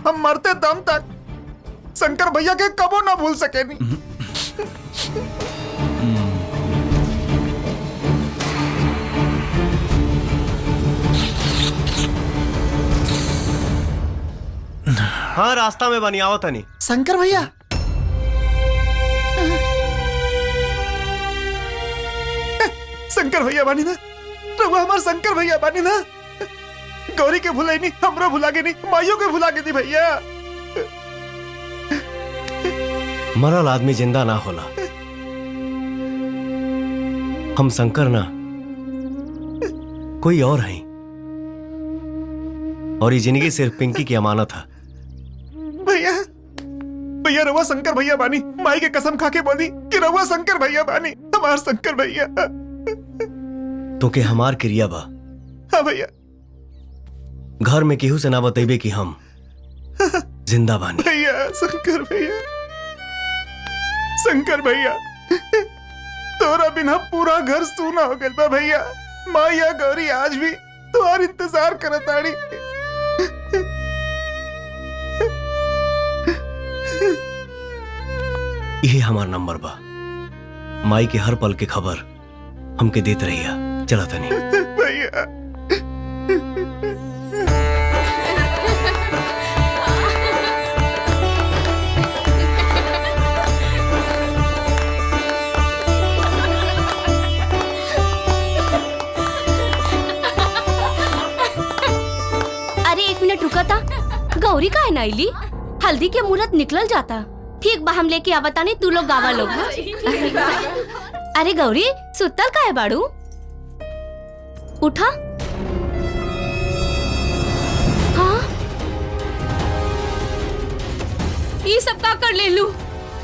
हम मरते दम तक शंकर भैया के कबो ना भूल सके नहीं। हाँ, रास्ता में बनी आओ तनी। शंकर भैया, शंकर भैया बानी ना, रघुआ हमार शंकर भैया बानी ना। गौरी के भुलाई नहीं, हमरा भुला के नहीं, माइयों के भुला के दी भैया। मरल आदमी जिंदा ना होला। हम शंकर ना कोई और हैं, और ये जिंदगी सिर्फ पिंकी की अमानत है। भैया भैया रवा शंकर भैया बानी, माई के कसम खा के बोली कि रवा शंकर भैया बानी, हमार शंकर भैया। तो के हमार क्रिया बा। हाँ भैया। घर में केहू से ना बतेबे कि हम जिंदा बानी। भैया शंकर भैया, शंकर भैया, तोरा बिना पूरा घर सूना हो गया बा भैया। माया गौरी आज भी तुम्हार इंतजार करताड़ी। यही हमार नंबर बा। माई के हर पल के खबर हमके देते रहिया। चला तनी भैया। अरे 1 मिनट रुका था, गौरी का है नाइली? हल्दी के मुहूर्त निकल जाता। ठीक बा, हम लेके आवता नहीं, तू लोग गावा लोग। अरे गौरी सुतल का है बाड़ू? उठा। हाँ ये सब का कर ले लू?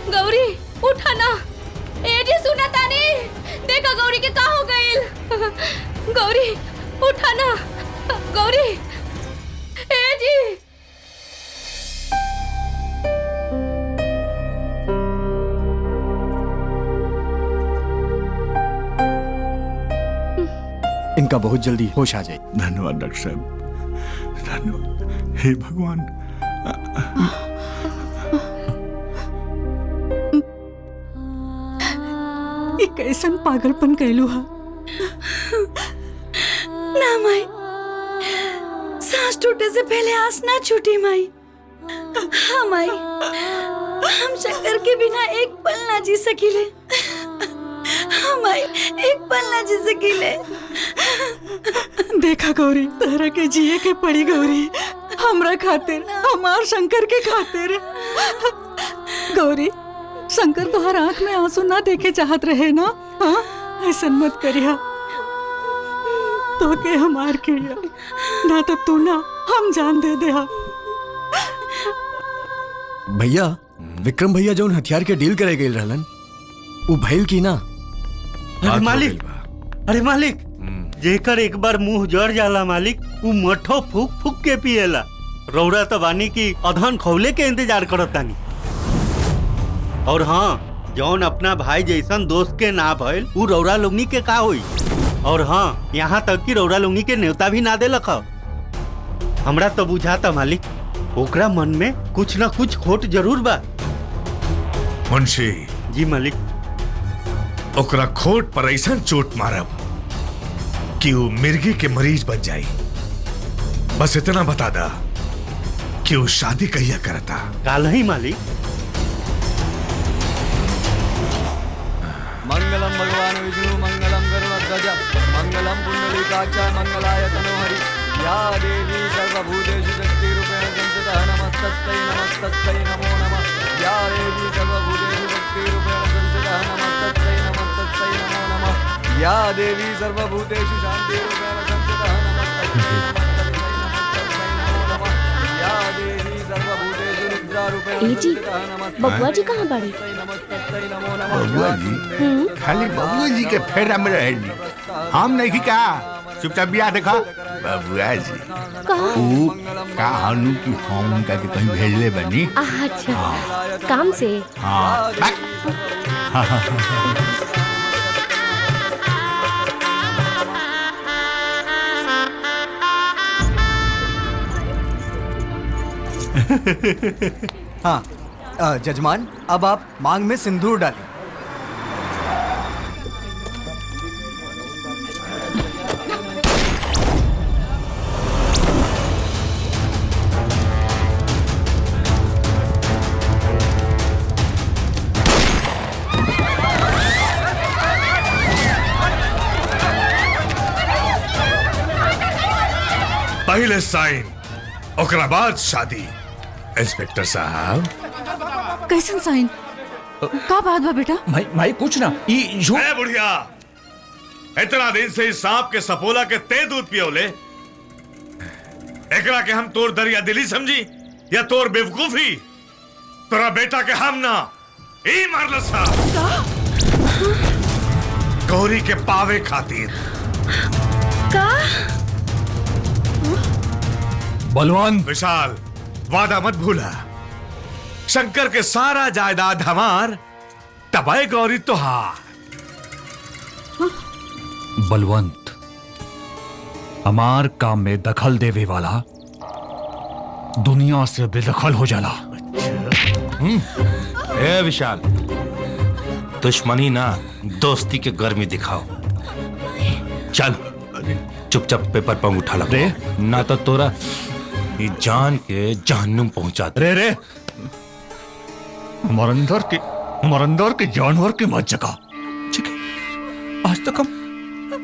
गौरी उठा ना। ए जी सुना तानी, देखा गौरी के का हो गइल। गौरी उठा ना। गौरी ए जी। इनका बहुत जल्दी होश आ जाए। धन्यवाद डॉक्टर साहब, धन्यवाद। हे भगवान। ये कैसन पागलपन कैलू हा? ना माई, सांस टूटे से पहले आस ना छूटी माई। हाँ माई, हम शंकर के बिना एक पल ना जी सकीले। हाँ माई, एक पल ना जी सकीले। देखा गौरी, तहरा के जिए के पड़ी गौरी, हमरा खातिर, हमार शंकर के खातिर। गौरी, शंकर तोहर आंख में आंसू ना देखे चाहत रहे ना? हाँ, ऐसा मत करिया। तो के हमार क्रिया ना, तो तू ना हम जान दे दे। भैया, विक्रम भैया जो हथियार के डील करे गए रहलन, वो भइल की ना? अरे मालिक, अरे मालिक, जेकर एक बार मुंह जड़ जाला मालिक, वो मठो फूक फूक के पिएला। रौरा तो बानी की अधन खौले के इंतजार करतानी। और हाँ, जौन अपना भाई जैसन दोस्त के ना भइल, वो रौरा लोगनी के का होई। और हाँ, यहाँ तक कि रौरा लोगनी के न्योता भी ना देलक। हमरा तो बुझाता मालिक, ओकरा मन में कुछ ना कुछ खोट जरूर बा। मुंशी जी मालिक। ओकरा खोट पर ऐसा चोट मारब कि वो मिर्गी के मरीज बन जाई। बस इतना बता दा कि वो शादी कहिया करता। काल ही मालिक। मंगलम भगवान विष्णु मंगलम गरुड़ध्वज मंगलम पुंडलीकाक्ष मंगलाय तनोहरि। या देवी सर्वभूतेषु शक्तिरूपेण संस्थिता नमस्तस्यै नमस्तस्यै नमो नमः। या देवी सर्वभूतेषु शक्तिरूपेण संस्थिता नमस्तस्यै नमस्तस्यै नमो नमः। या देवी सर्वभूतेषु शान्तिरूपेण संस्थिता नमस्तस्यै नमस्तस्यै नमो नमः। या देवी सर्वभूतेषु निद्रारूपेण संस्थिता नमस्तस्यै। बबुआ जी कहाँ बाड़ी? बबुआ जी खाली बबुआ जी के फेरा में रहे जी। हम नहीं कहा, चुपचाप बिया देखा। बबुआ जी कहानू की हम उनका के कहीं भेजले बनी। अच्छा, काम से। हाँ। हाँ, जजमान, अब आप मांग में सिंदूर डालें। पहले साइन ओकरा बाद शादी। इंस्पेक्टर साहब कैसन साइन का बात बा बेटा? भाई कुछ ना ए बुढ़िया, इतना दिन से इस सांप के सपोला के ते दूध पियोले, एकरा के हम तोर दरिया दिली समझी या तोर बेवकूफी? तोरा बेटा के हम ना ई मारल सा गौरी के पावे खातिर। का बलवंत विशाल, वादा मत भूला, शंकर के सारा जायदाद हमार, तबाही गौरी तुहार। बलवंत, हमार काम में दखल देवे वाला दुनिया से बेदखल हो जाला। ए विशाल, दुश्मनी ना दोस्ती के गर्मी दिखाओ। चल चुपचाप पेपर पर उठा लग रे, ना तो तोरा ये जान के जहन्नुम पहुंचा दे। रे हमारे अंदर के जानवर के मत जगा। ठीक है, आज तक हम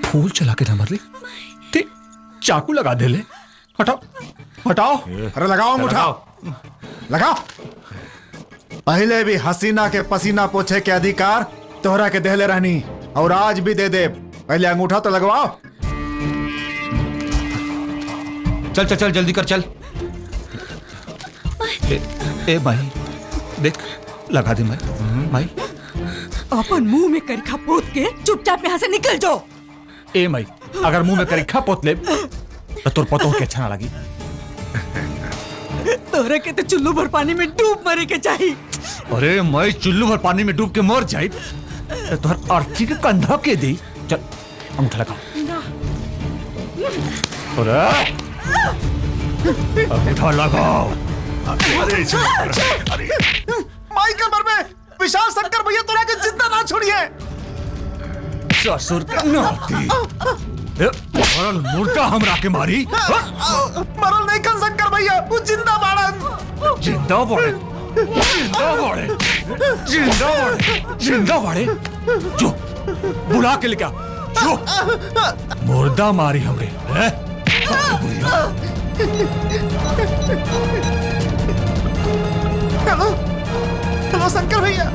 फूल चला के ना मर ली, ठीक चाकू लगा दे ले। हटाओ। अरे लगाओ मुठा, लगाओ। पहले भी हसीना के पसीना पोछे के अधिकार तोहरा के देहले रहनी और आज भी दे दे। पहले अंगूठा तो लगवाओ। चल जल्दी कर, चल। ए भाई देख, लगा दे भाई। अपन मुंह में करिखा पोत के चुपचाप यहाँ से निकल जाओ। ए माई, अगर मुंह में करिखा पोत ले तो तोर पतो के अच्छा ना लगी। तोहरा के तो चुल्लू भर पानी में डूब मरे के चाहिए। अरे मैं चुल्लू भर पानी में डूब के मर जाए तो तोहर अर्थी के कंधा के दी। चल अंगूठा लगा। अरे अंगूठा लगाओ। माई कमर में विशाल शंकर भैया तोरा के जिंदा ना छोड़िए। ससुर का नाती मरल मुर्दा हमरा के मारी। मरल नहीं कर शंकर भैया, वो जिंदा बाड़न। जिंदा बाड़े जो बुला के लेके जो मुर्दा मारी हमरे। हेलो शंकर भैया।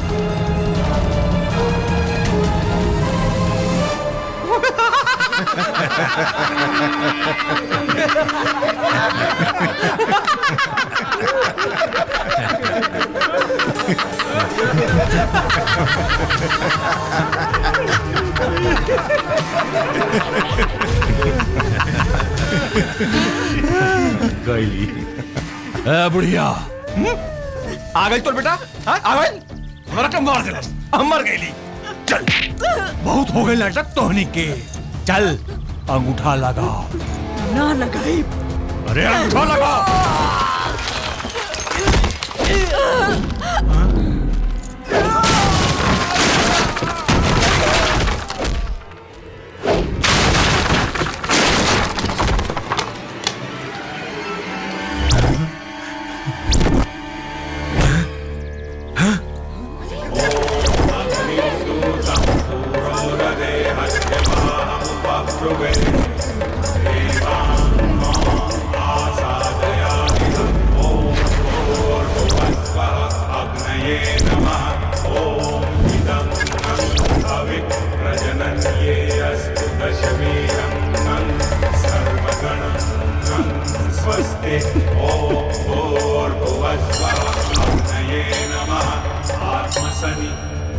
गईली बुढ़िया आ गई तोर बेटा। आ गई, हमारा कम मार दिला, हम मर गईली। चल बहुत हो गई नाटक तोहनी के। चल अंगूठा लगा। ना लगाई। अरे अंगूठा लगा।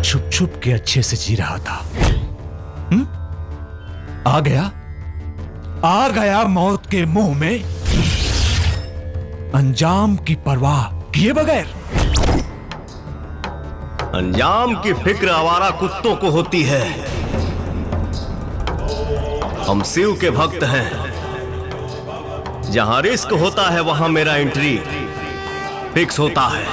छुप छुप के अच्छे से जी रहा था। आ गया मौत के मुंह में अंजाम की परवाह किए बगैर। अंजाम की फिक्र आवारा कुत्तों को होती है। हम शिव के भक्त हैं। जहां रिस्क होता है वहां मेरा एंट्री फिक्स होता है।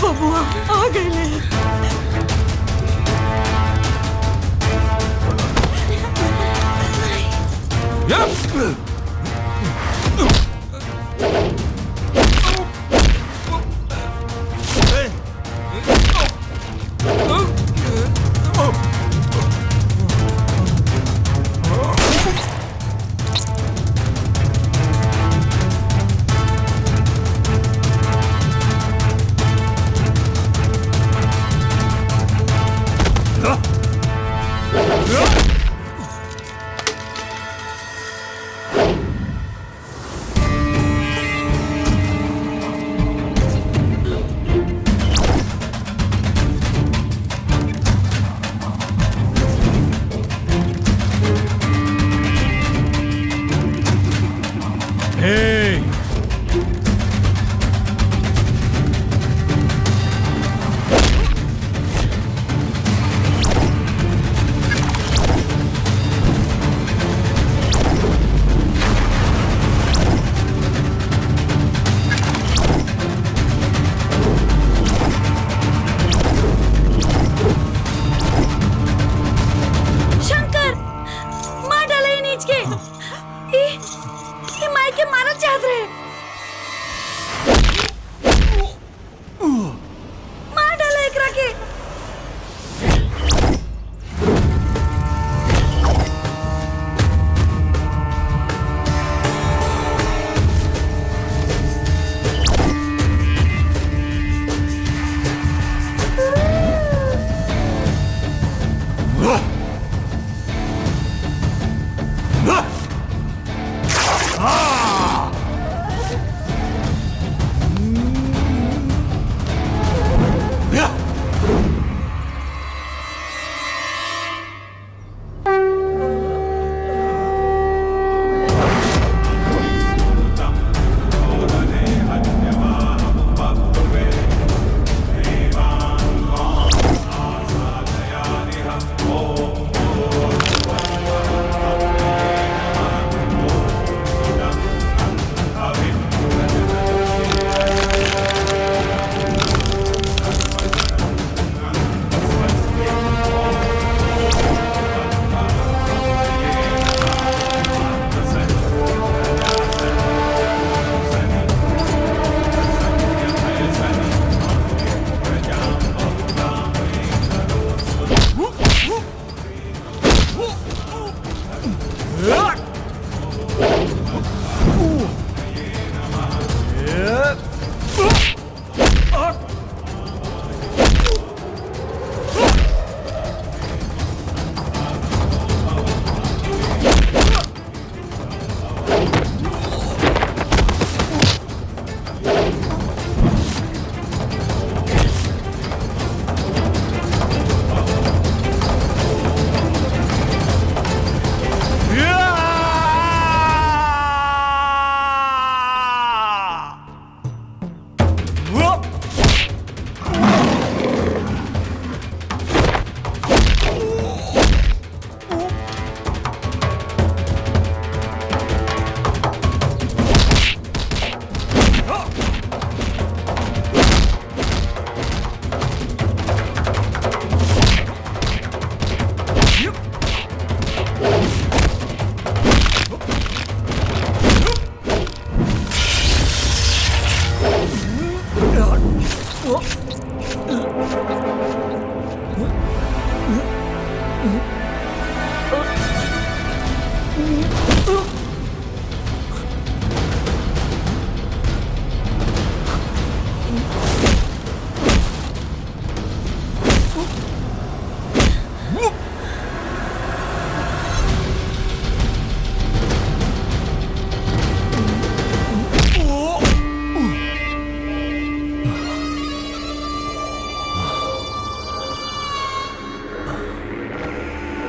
बबुआ आ गए।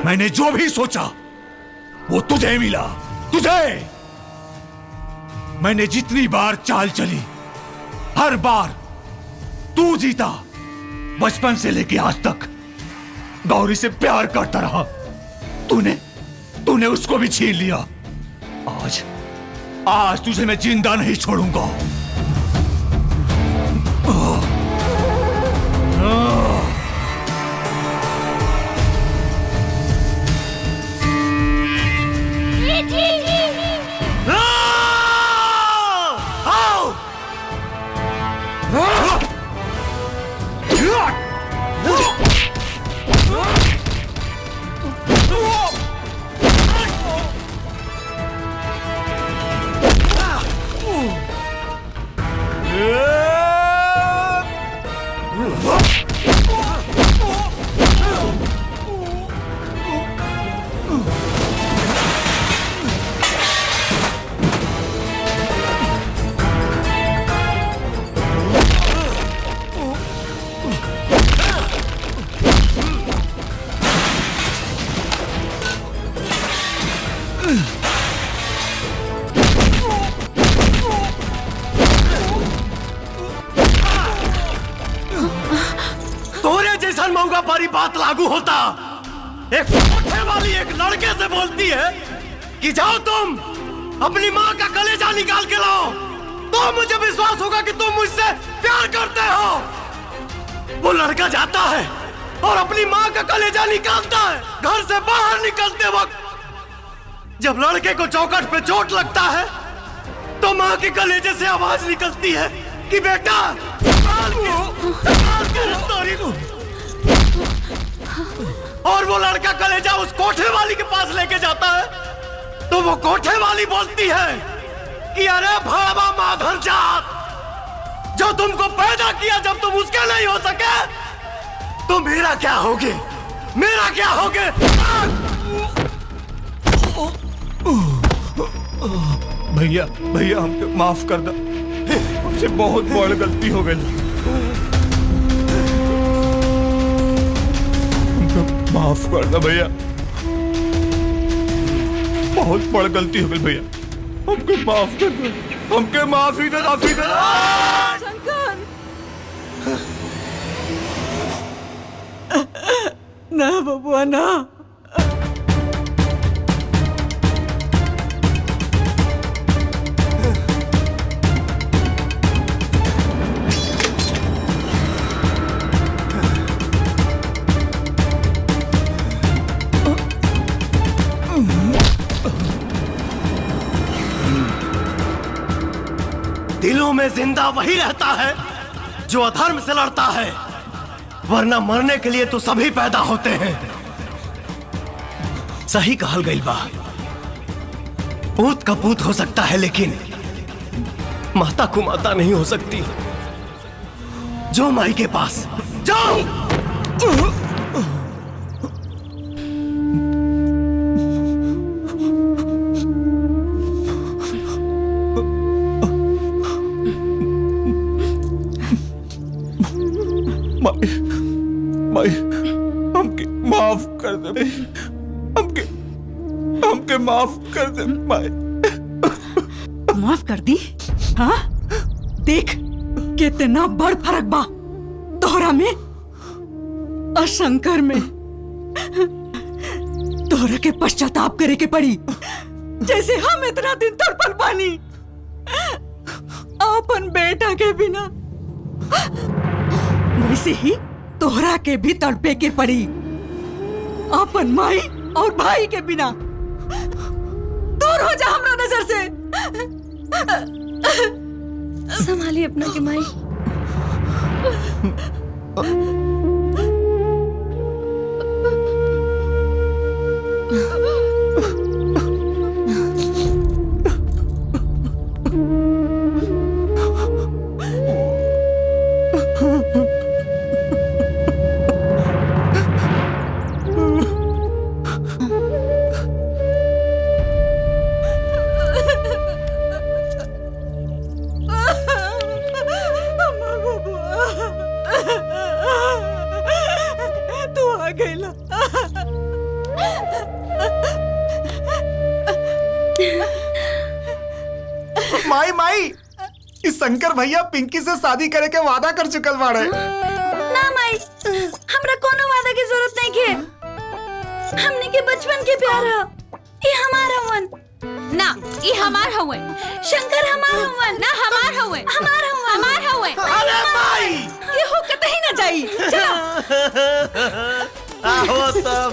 मैंने जो भी सोचा वो तुझे मिला, तुझे। मैंने जितनी बार चाल चली हर बार तू जीता। बचपन से लेके आज तक गौरी से प्यार करता रहा। तूने उसको भी छीन लिया। आज आज तुझे मैं जिंदा नहीं छोड़ूंगा। तोरे जैसा मौका पारी बात लागू होता। एक कोठे वाली एक लड़के से बोलती है कि जाओ तुम अपनी माँ का कलेजा निकाल के लाओ, तो मुझे विश्वास होगा कि तुम मुझसे प्यार करते हो। वो लड़का जाता है और अपनी माँ का कलेजा निकालता है। घर से बाहर निकलते वक्त जब लड़के को चौखट पे चोट लगता है तो माँ के कलेजे से आवाज निकलती है कि बेटा संभाल के रस्तोरी को। और वो लड़का कलेजा उस कोठे वाली के पास लेके जाता है तो वो कोठे वाली बोलती है कि अरे भावा माधर जात, जो तुमको पैदा किया जब तुम उसके नहीं हो सके तो मेरा क्या होगे, मेरा क्या होगे। भैया भैया हमको माफ कर दो, हमसे बहुत बड़ी गलती हो गई। हमको माफ कर दो भैया, बहुत बड़ी गलती हो गई भैया, हमको माफ कर दो, हमके माफी दे, माफी दे। ना बबुआ ना। दिलों में जिंदा वही रहता है जो अधर्म से लड़ता है, वरना मरने के लिए तो सभी पैदा होते हैं। सही कहल गई बा, पूत का पूत हो सकता है लेकिन माता को माता नहीं हो सकती। जो माई के पास जाओ। माई हमके माफ कर दे, हमके हमके माफ कर दे माई। माफ कर दी? हाँ देख कितना बड़ फर्क बा तोहरा में और शंकर में। तोहरा के पश्चाताप करे के पड़ी जैसे हम इतना दिन तड़पल पानी अपन बेटा के बिना, वैसे ही तोहरा के भी तड़पे के पड़ी अपन माई और भाई के बिना। दूर हो जा हमरा नजर से। संभालिए अपना के माई। माई माई इस शंकर भैया पिंकी से शादी करे के वादा कर चुकल बाड़े। ना माई, हमरा कोनो वादा की जरूरत नहीं के। हमने के बचपन के प्यार है। ये हमार हवन। ना ये हमार हवे। शंकर हमार हवन। ना हमार हवे। हमार हवन। हमार हवे। अरे माई ये हो कतई ना जाई। चलो आओ तब